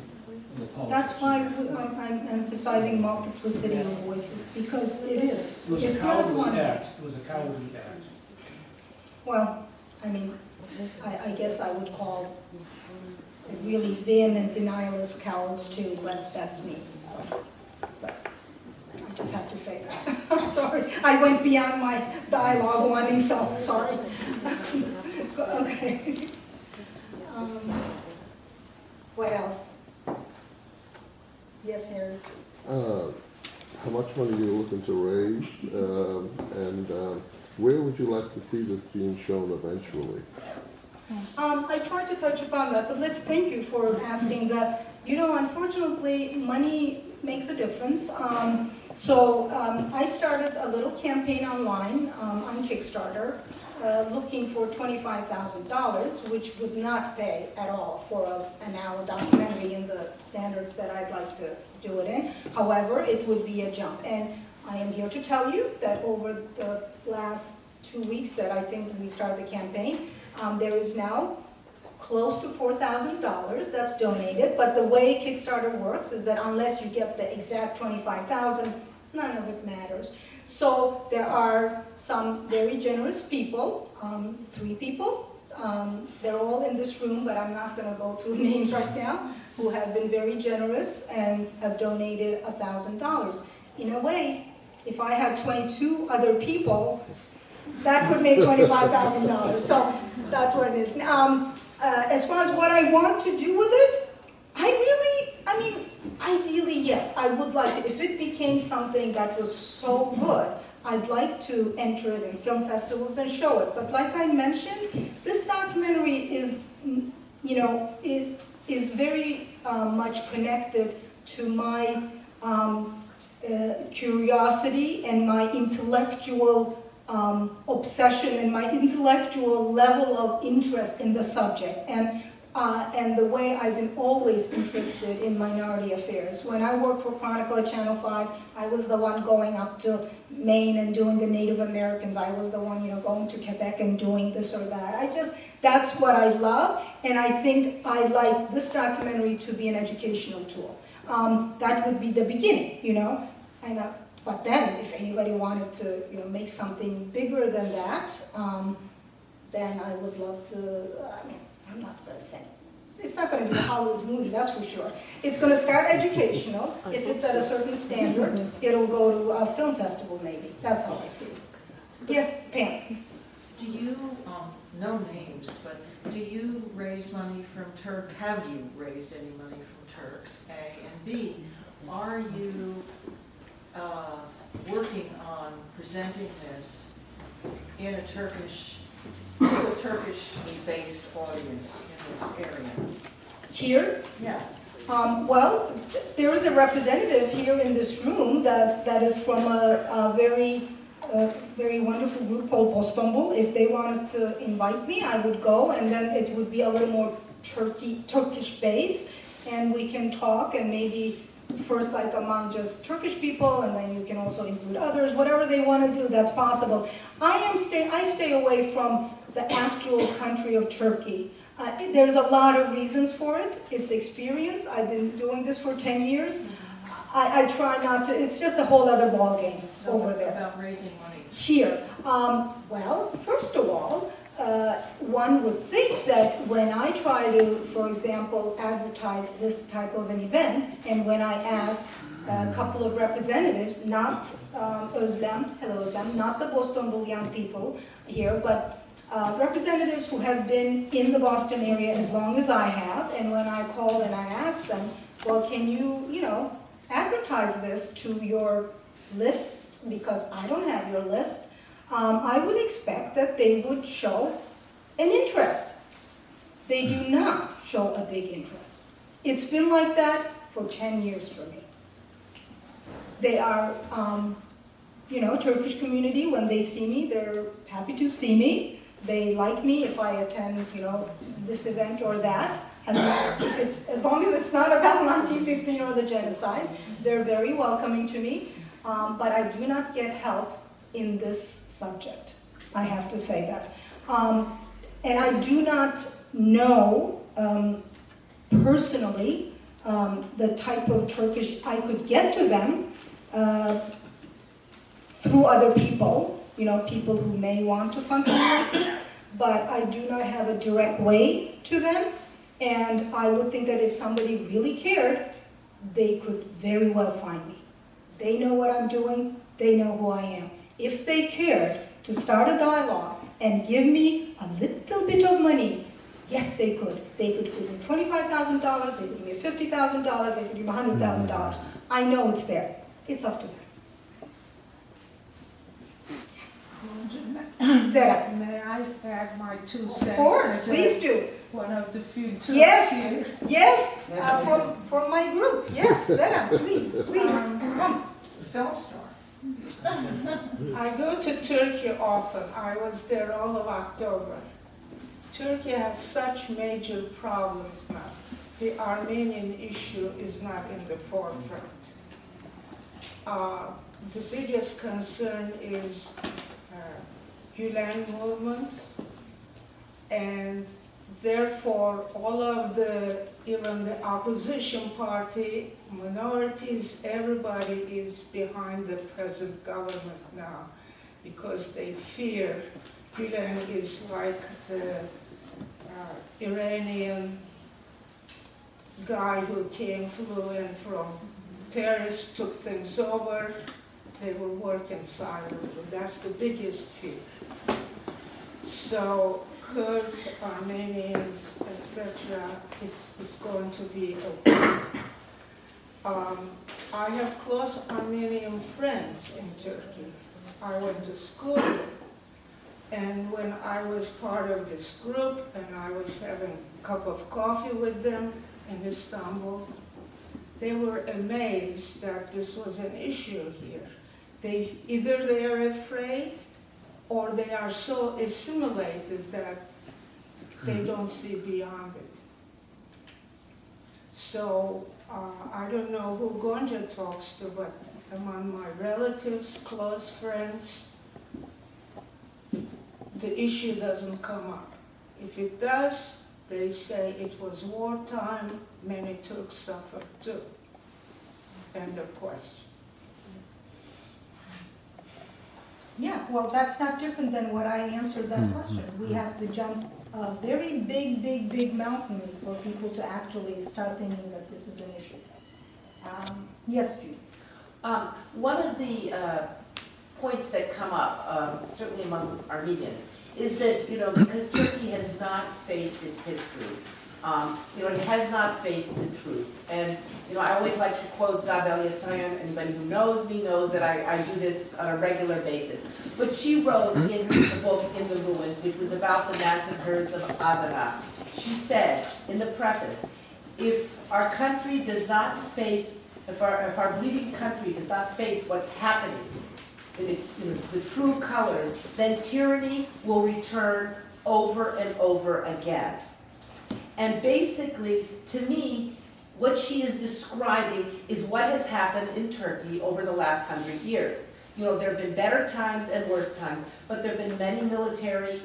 we'll apologize. That's why I'm emphasizing multiplicity of voices, because it is. It was a cowardly act. It was a cowardly act. Well, I mean, I guess I would call really vehement denialists cowards too, but that's me. So. But I just have to say that. I'm sorry. I went beyond my dialogue wanting self. Sorry. Okay. What else? Yes, Harry. How much money are you looking to raise, and where would you like to see this being shown eventually? I tried to touch upon that, but let's thank you for asking that. You know, unfortunately, money makes a difference. I started a little campaign online on Kickstarter looking for $25,000, which would not pay at all for an hour documentary in the standards that I'd like to do it in. However, it would be a jump. And I am here to tell you that over the last 2 weeks that I think we started the campaign, there is now close to $4,000 that's donated, but the way Kickstarter works is that unless you get the exact 25,000, none of it matters. So there are some very generous people, 3 people, they're all in this room, but I'm not going to go through names right now, who have been very generous and have donated $1,000. In a way, if I had 22 other people, that would make $25,000. So that's what it is. As far as what I want to do with it, ideally, yes, I would like to. If it became something that was so good, I'd like to enter it in film festivals and show it. But like I mentioned, this documentary is, is very much connected to my curiosity and my intellectual obsession and my intellectual level of interest in the subject, and the way I've been always interested in minority affairs. When I worked for Chronicle at Channel 5, I was the one going up to Maine and doing the Native Americans. I was the one, going to Quebec and doing this or that. That's what I love, and I think I like this documentary to be an educational tool. That would be the beginning, But then, if anybody wanted to, make something bigger than that, then I would love to. I'm not going to say. It's not going to be a Hollywood movie, that's for sure. It's going to start educational. If it's at a certain standard, it'll go to a film festival, maybe. That's how I see it. Yes, Pam. Do you, no names, but do you raise money from have you raised any money from Turks, A? And B, are you working on presenting this in a Turkishly based audience in this area? Here? Yeah. Well, there is a representative here in this room that is from a very wonderful group called Sönmez-Poole. If they wanted to invite me, I would go, and then it would be a little more Turkish based, and we can talk, and maybe first like among just Turkish people, and then you can also include others. Whatever they want to do, that's possible. I stay away from the actual country of Turkey. There's a lot of reasons for it. It's experience. I've been doing this for 10 years. I try not to. It's just a whole other ballgame over there. About raising money. Here. Well, first of all, one would think that when I try to, for example, advertise this type of an event, and when I ask a couple of representatives, not Özlem, not the Boston young people here, but representatives who have been in the Boston area as long as I have, and when I call and I ask them, well, can you, advertise this to your list, because I don't have your list, I would expect that they would show an interest. They do not show a big interest. It's been like that for 10 years for me. They are, Turkish community, when they see me, they're happy to see me. They like me if I attend, this event or that. And as long as it's not about 1915 or the genocide, they're very welcoming to me. But I do not get help in this subject. I have to say that. And I do not know personally the type of Turkish I could get to them through other people, people who may want to fund something like this, but I do not have a direct way to them. And I would think that if somebody really cared, they could very well find me. They know what I'm doing, they know who I am. If they cared to start a dialogue and give me a little bit of money, yes, they could. They could give me $25,000, they could give me $50,000, they could give me $100,000. I know it's there. It's up to them. Zara. May I I add my 2 cents? Of course, as please do. one of the few Turks Yes, here. yes, from my group, yes, Lena, please, come. Film star. I go to Turkey often. I was there all of October. Turkey has such major problems now. The Armenian issue is not in the forefront. The biggest concern is Gülen movement, and therefore all of even the opposition party, minorities, everybody is behind the present government now because they fear Gülen is like the Iranian guy who flew in from Paris, took things over. They will work in silently. That's the biggest fear. So Kurds, Armenians, etc., it's going to be okay. I have close Armenian friends in Turkey. I went to school with, and when I was part of this group and I was having a cup of coffee with them in Istanbul, they were amazed that this was an issue here. Either they are afraid or they are so assimilated that they don't see beyond it. So I don't know who Gonca talks to, but among my relatives, close friends, the issue doesn't come up. If it does, they say it was wartime, many Turks suffered too. End of question. Yeah, well, that's not different than what I answered that question. We have to jump a very big mountain for people to actually start thinking that this is an issue. Yes, Judy. One of the points that come up, certainly among Armenians, is that, because Turkey has not faced its history, it has not faced the truth. And, I always like to quote Zabel Yasayan. Anybody who knows me knows that I do this on a regular basis. But she wrote in her book, In the Ruins, which was about the massacres of Adana, she said in the preface, if our country does not face, if our bleeding country does not face what's happening in its the true colors, then tyranny will return over and over again. And basically, to me, what she is describing is what has happened in Turkey over the last 100 years. There have been better times and worse times, but there have been many military,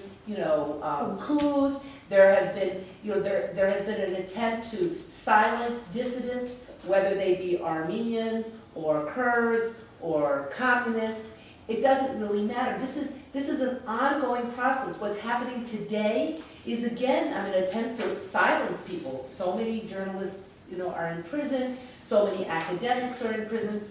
coups. There have been, there has been an attempt to silence dissidents, whether they be Armenians or Kurds or communists. It doesn't really matter. This is an ongoing process. What's happening today is, again, an attempt to silence people. So many journalists, are in prison. So many academics are in prison.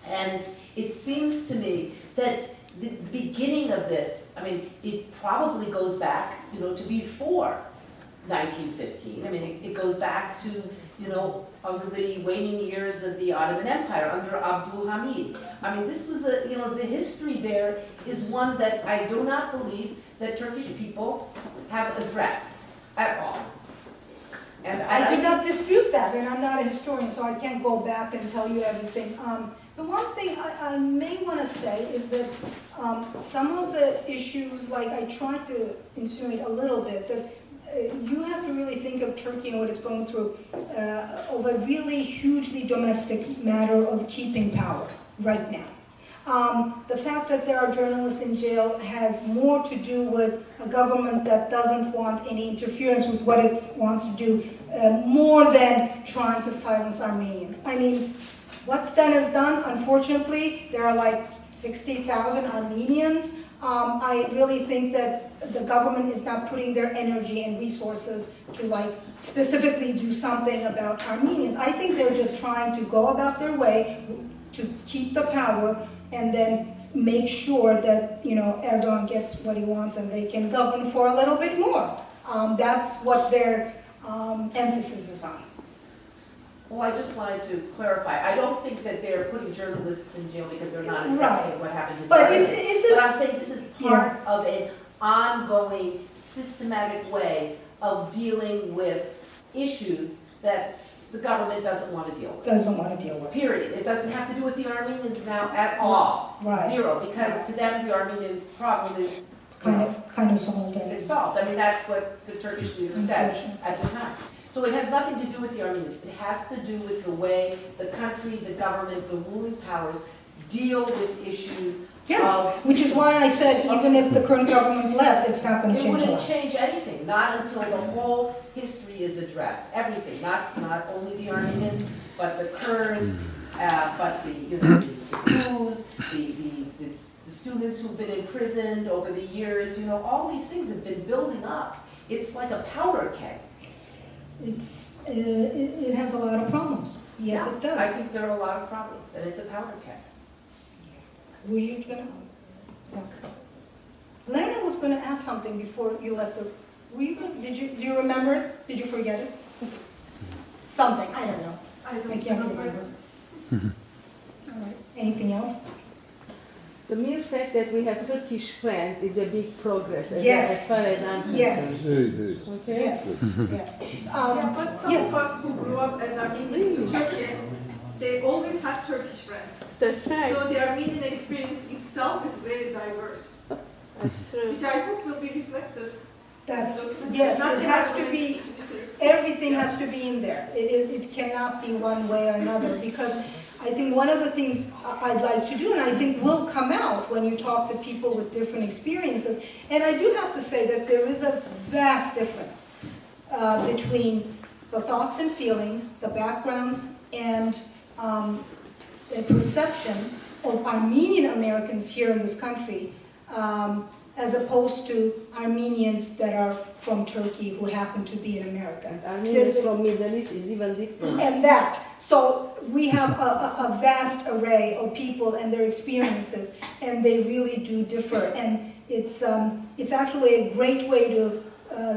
And it seems to me that the beginning of this, it probably goes back, to before 1915. It goes back to, under the waning years of the Ottoman Empire, under Abdul Hamid. This was the history there is one that I do not believe that Turkish people have addressed at all. And I did not dispute that, and I'm not a historian, so I can't go back and tell you everything. The one thing I may want to say is that some of the issues, like I tried to insinuate a little bit, that you have to really think of Turkey and what it's going through of a really hugely domestic matter of keeping power right now. The fact that there are journalists in jail has more to do with a government that doesn't want any interference with what it wants to do, more than trying to silence Armenians. What's done is done. Unfortunately, there are like 60,000 Armenians. I really think that the government is not putting their energy and resources to specifically do something about Armenians. I think they're just trying to go about their way to keep the power and then make sure that Erdogan gets what he wants and they can govern for a little bit more. That's what their emphasis is on. Well, I just wanted to clarify. I don't think that they're putting journalists in jail because they're not addressing what happened to Armenians. But I'm saying this is part of an ongoing, systematic way of dealing with issues that the government doesn't want to deal with. Doesn't want to deal with. Period. It doesn't have to do with the Armenians now at all. Right. Zero, because to them, the Armenian problem is Kind of solved. it's solved. I mean, that's what the Turkish leader said at the time. So it has nothing to do with the Armenians. It has to do with the way the country, the government, the ruling powers deal with issues of... Which is why I said even if the current government left, it's not going to It change a wouldn't lot. change anything, not until the whole history is addressed. Everything, not only the Armenians, but the Kurds, but the Jews, the students who've been imprisoned over the years. All these things have been building up. It's like a powder keg. It has a lot of problems. Yes, Yeah, it does. I think there are a lot of problems, and it's a powder keg. Were you gonna? No. Lena was gonna ask something before you left the. Were you gonna? Do you remember it? Did you forget it? Something. I don't know. I can't remember. All right. Anything else? The mere fact that we have Turkish friends is a big progress, Yes. as far as I'm concerned. Yes. Okay? Yes. Yes. Yeah, but some of us who grew up as Armenian in Turkey, they always had Turkish friends. That's right. So the Armenian experience itself is very diverse. That's true. Which I hope will be reflected. That's, It's yes, not it has to the be, everything has to be in there. It cannot be one way or another, because I think one of the things I'd like to do, and I think will come out when you talk to people with different experiences, and I do have to say that there is a vast difference between the thoughts and feelings, the backgrounds, and the perceptions of Armenian Americans here in this country, as opposed to Armenians that are from Turkey who happen to be in America. Armenians from Middle East is even different. And that. So we have a vast array of people and their experiences, and they really do differ. And it's actually a great way to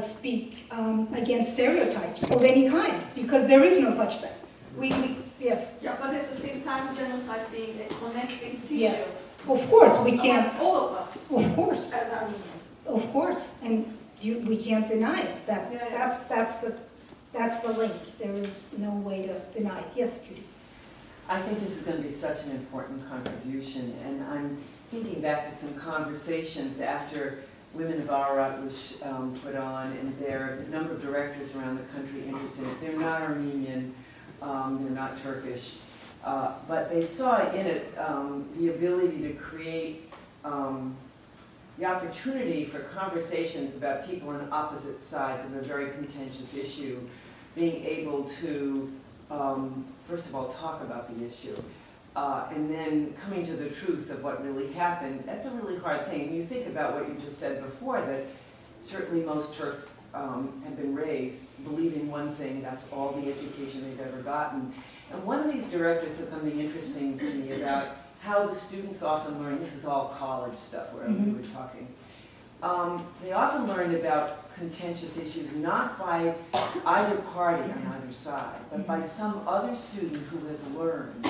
speak against stereotypes of any kind, because there is no such thing. Yes. Yeah, but at the same time, genocide being a connecting tissue. Yes. Of course, we can't. All of us. Of course. As Armenians. Of course, and we can't deny it. That's the link. There is no way to deny it. Yes, Judy. I think this is going to be such an important contribution, and I'm thinking back to some conversations after Women of Ararat was put on, and there are a number of directors around the country interested. They're not Armenian, they're not Turkish, but they saw in it the ability to create the opportunity for conversations about people on opposite sides of a very contentious issue, being able to, first of all, talk about the issue, and then coming to the truth of what really happened. That's a really hard thing. And you think about what you just said before, that certainly most Turks have been raised believing one thing, that's all the education they've ever gotten. And one of these directors said something interesting to me about how the students often learn, this is all college stuff where we were talking, they often learned about contentious issues not by either party on either side, but by some other student who has learned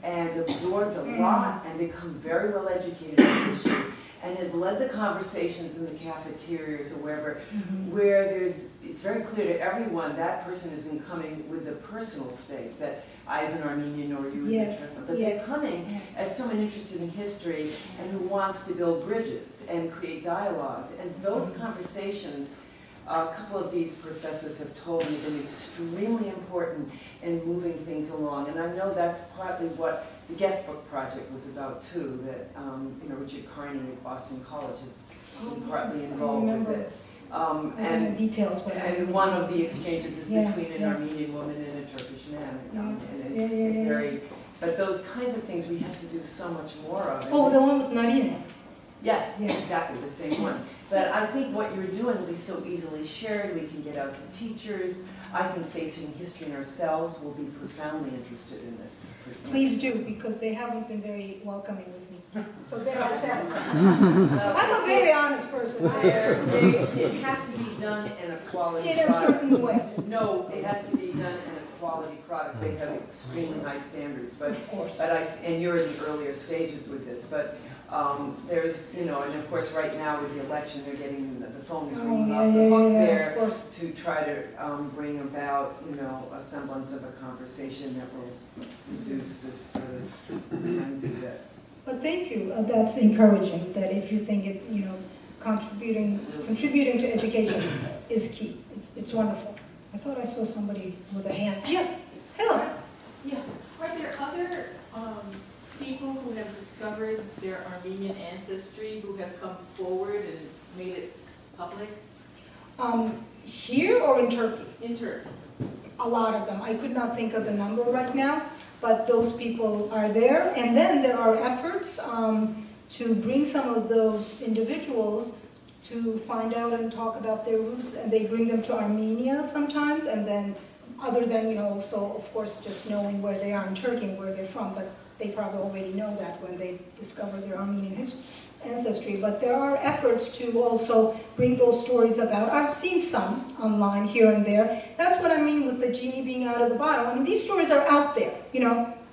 and absorbed a lot and become very well educated on the issue and has led the conversations in the cafeterias or wherever, where it's very clear to everyone that person isn't coming with a personal stake, that I as an Armenian or you as a Turk, but they're coming as someone interested in history and who wants to build bridges and create dialogues. And those conversations, a couple of these professors have told me, have been extremely important in moving things along. And I know that's partly what the guest book project was about too, that Richard Carney at Boston College has been partly involved with it. And details, but and one of the exchanges is between an Armenian woman and a Turkish man. And it's very, but those kinds of things we have to do so much more of. Oh, the one with Narina. Yes, exactly, the same one. But I think what you're doing will be so easily shared. We can get out to teachers. I think facing history in ourselves will be profoundly interested in this. Please do, because they haven't been very welcoming with me. So there I said it. I'm a very honest person. It has to be done in a quality in product. a certain way. No, it has to be done in a quality product. They have extremely high standards, but and you're in the earlier stages with this, but There's, and of course, right now with the election, they're getting, the phone is Oh, ringing yeah, off the yeah, hook yeah, there of course. to try to bring about, a semblance of a conversation that will reduce this sort of frenzy that. But thank you, that's encouraging, that if you think it, contributing to education is key. It's wonderful. I thought I saw somebody with a hand. Yes, hello. Yeah, are there other people who have discovered their Armenian ancestry who have come forward and made it public? Here or in Turkey? In Turkey. A lot of them. I could not think of the number right now, but those people are there. And then there are efforts to bring some of those individuals to find out and talk about their roots, and they bring them to Armenia sometimes, and then other than, also, of course, just knowing where they are in Turkey and where they're from, but they probably already know that when they discover their Armenian ancestry. But there are efforts to also bring those stories about. I've seen some online here and there. That's what I mean with the genie being out of the bottle. I mean, these stories are out there,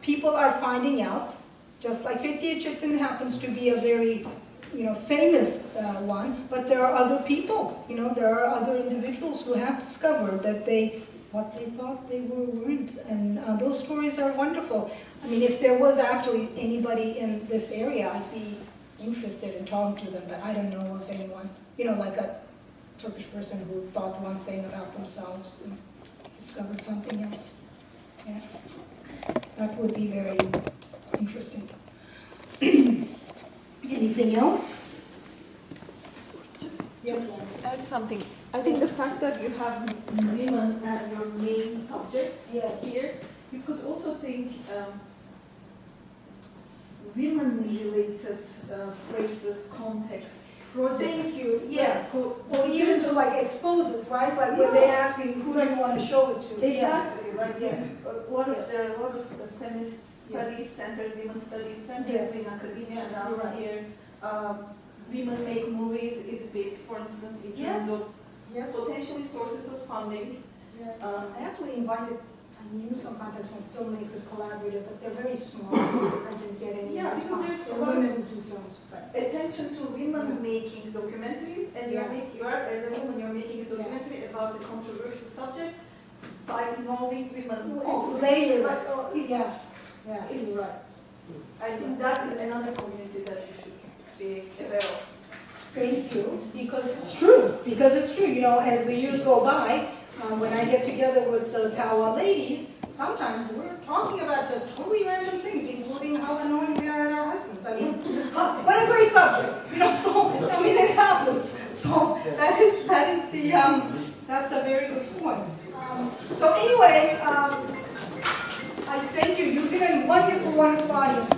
people are finding out, just like Fethiye Çetin happens to be a very famous one, but there are other people, there are other individuals who have discovered that what they thought they weren't, and those stories are wonderful. I mean, if there was actually anybody in this area, I'd be interested in talking to them, but I don't know of anyone, like a Turkish person who thought one thing about themselves and discovered something else. Yeah. That would be very interesting. Anything else? Just add something. I think the fact that you have women as your main subject here, you could also think women-related places, context, projects. Thank you, yes. Or even to expose it, right? Like when they ask me, who do you want to show it to? Exactly, Yes. There are a lot of feminist studies centers, women studies centers in academia and down here. Women make movies is big, for instance, in terms of potentially sources of funding. I actually invited, I knew some contacts from filmmakers collaborative, but they're very small. I didn't get any response. They're women who do films. Attention to women making documentaries, and you are, as a woman, you're making a documentary about a controversial subject by involving women. It's layers. It's right. I think that is another community that you should be aware of. Thank you, because it's true. As the years go by, when I get together with the Tawa ladies, sometimes we're talking about just totally random things, including how annoying we are at our husbands. I mean, what a great subject, so, it happens. So that is the, that's a very good point. So anyway, I thank you. You've been a wonderful, wonderful audience.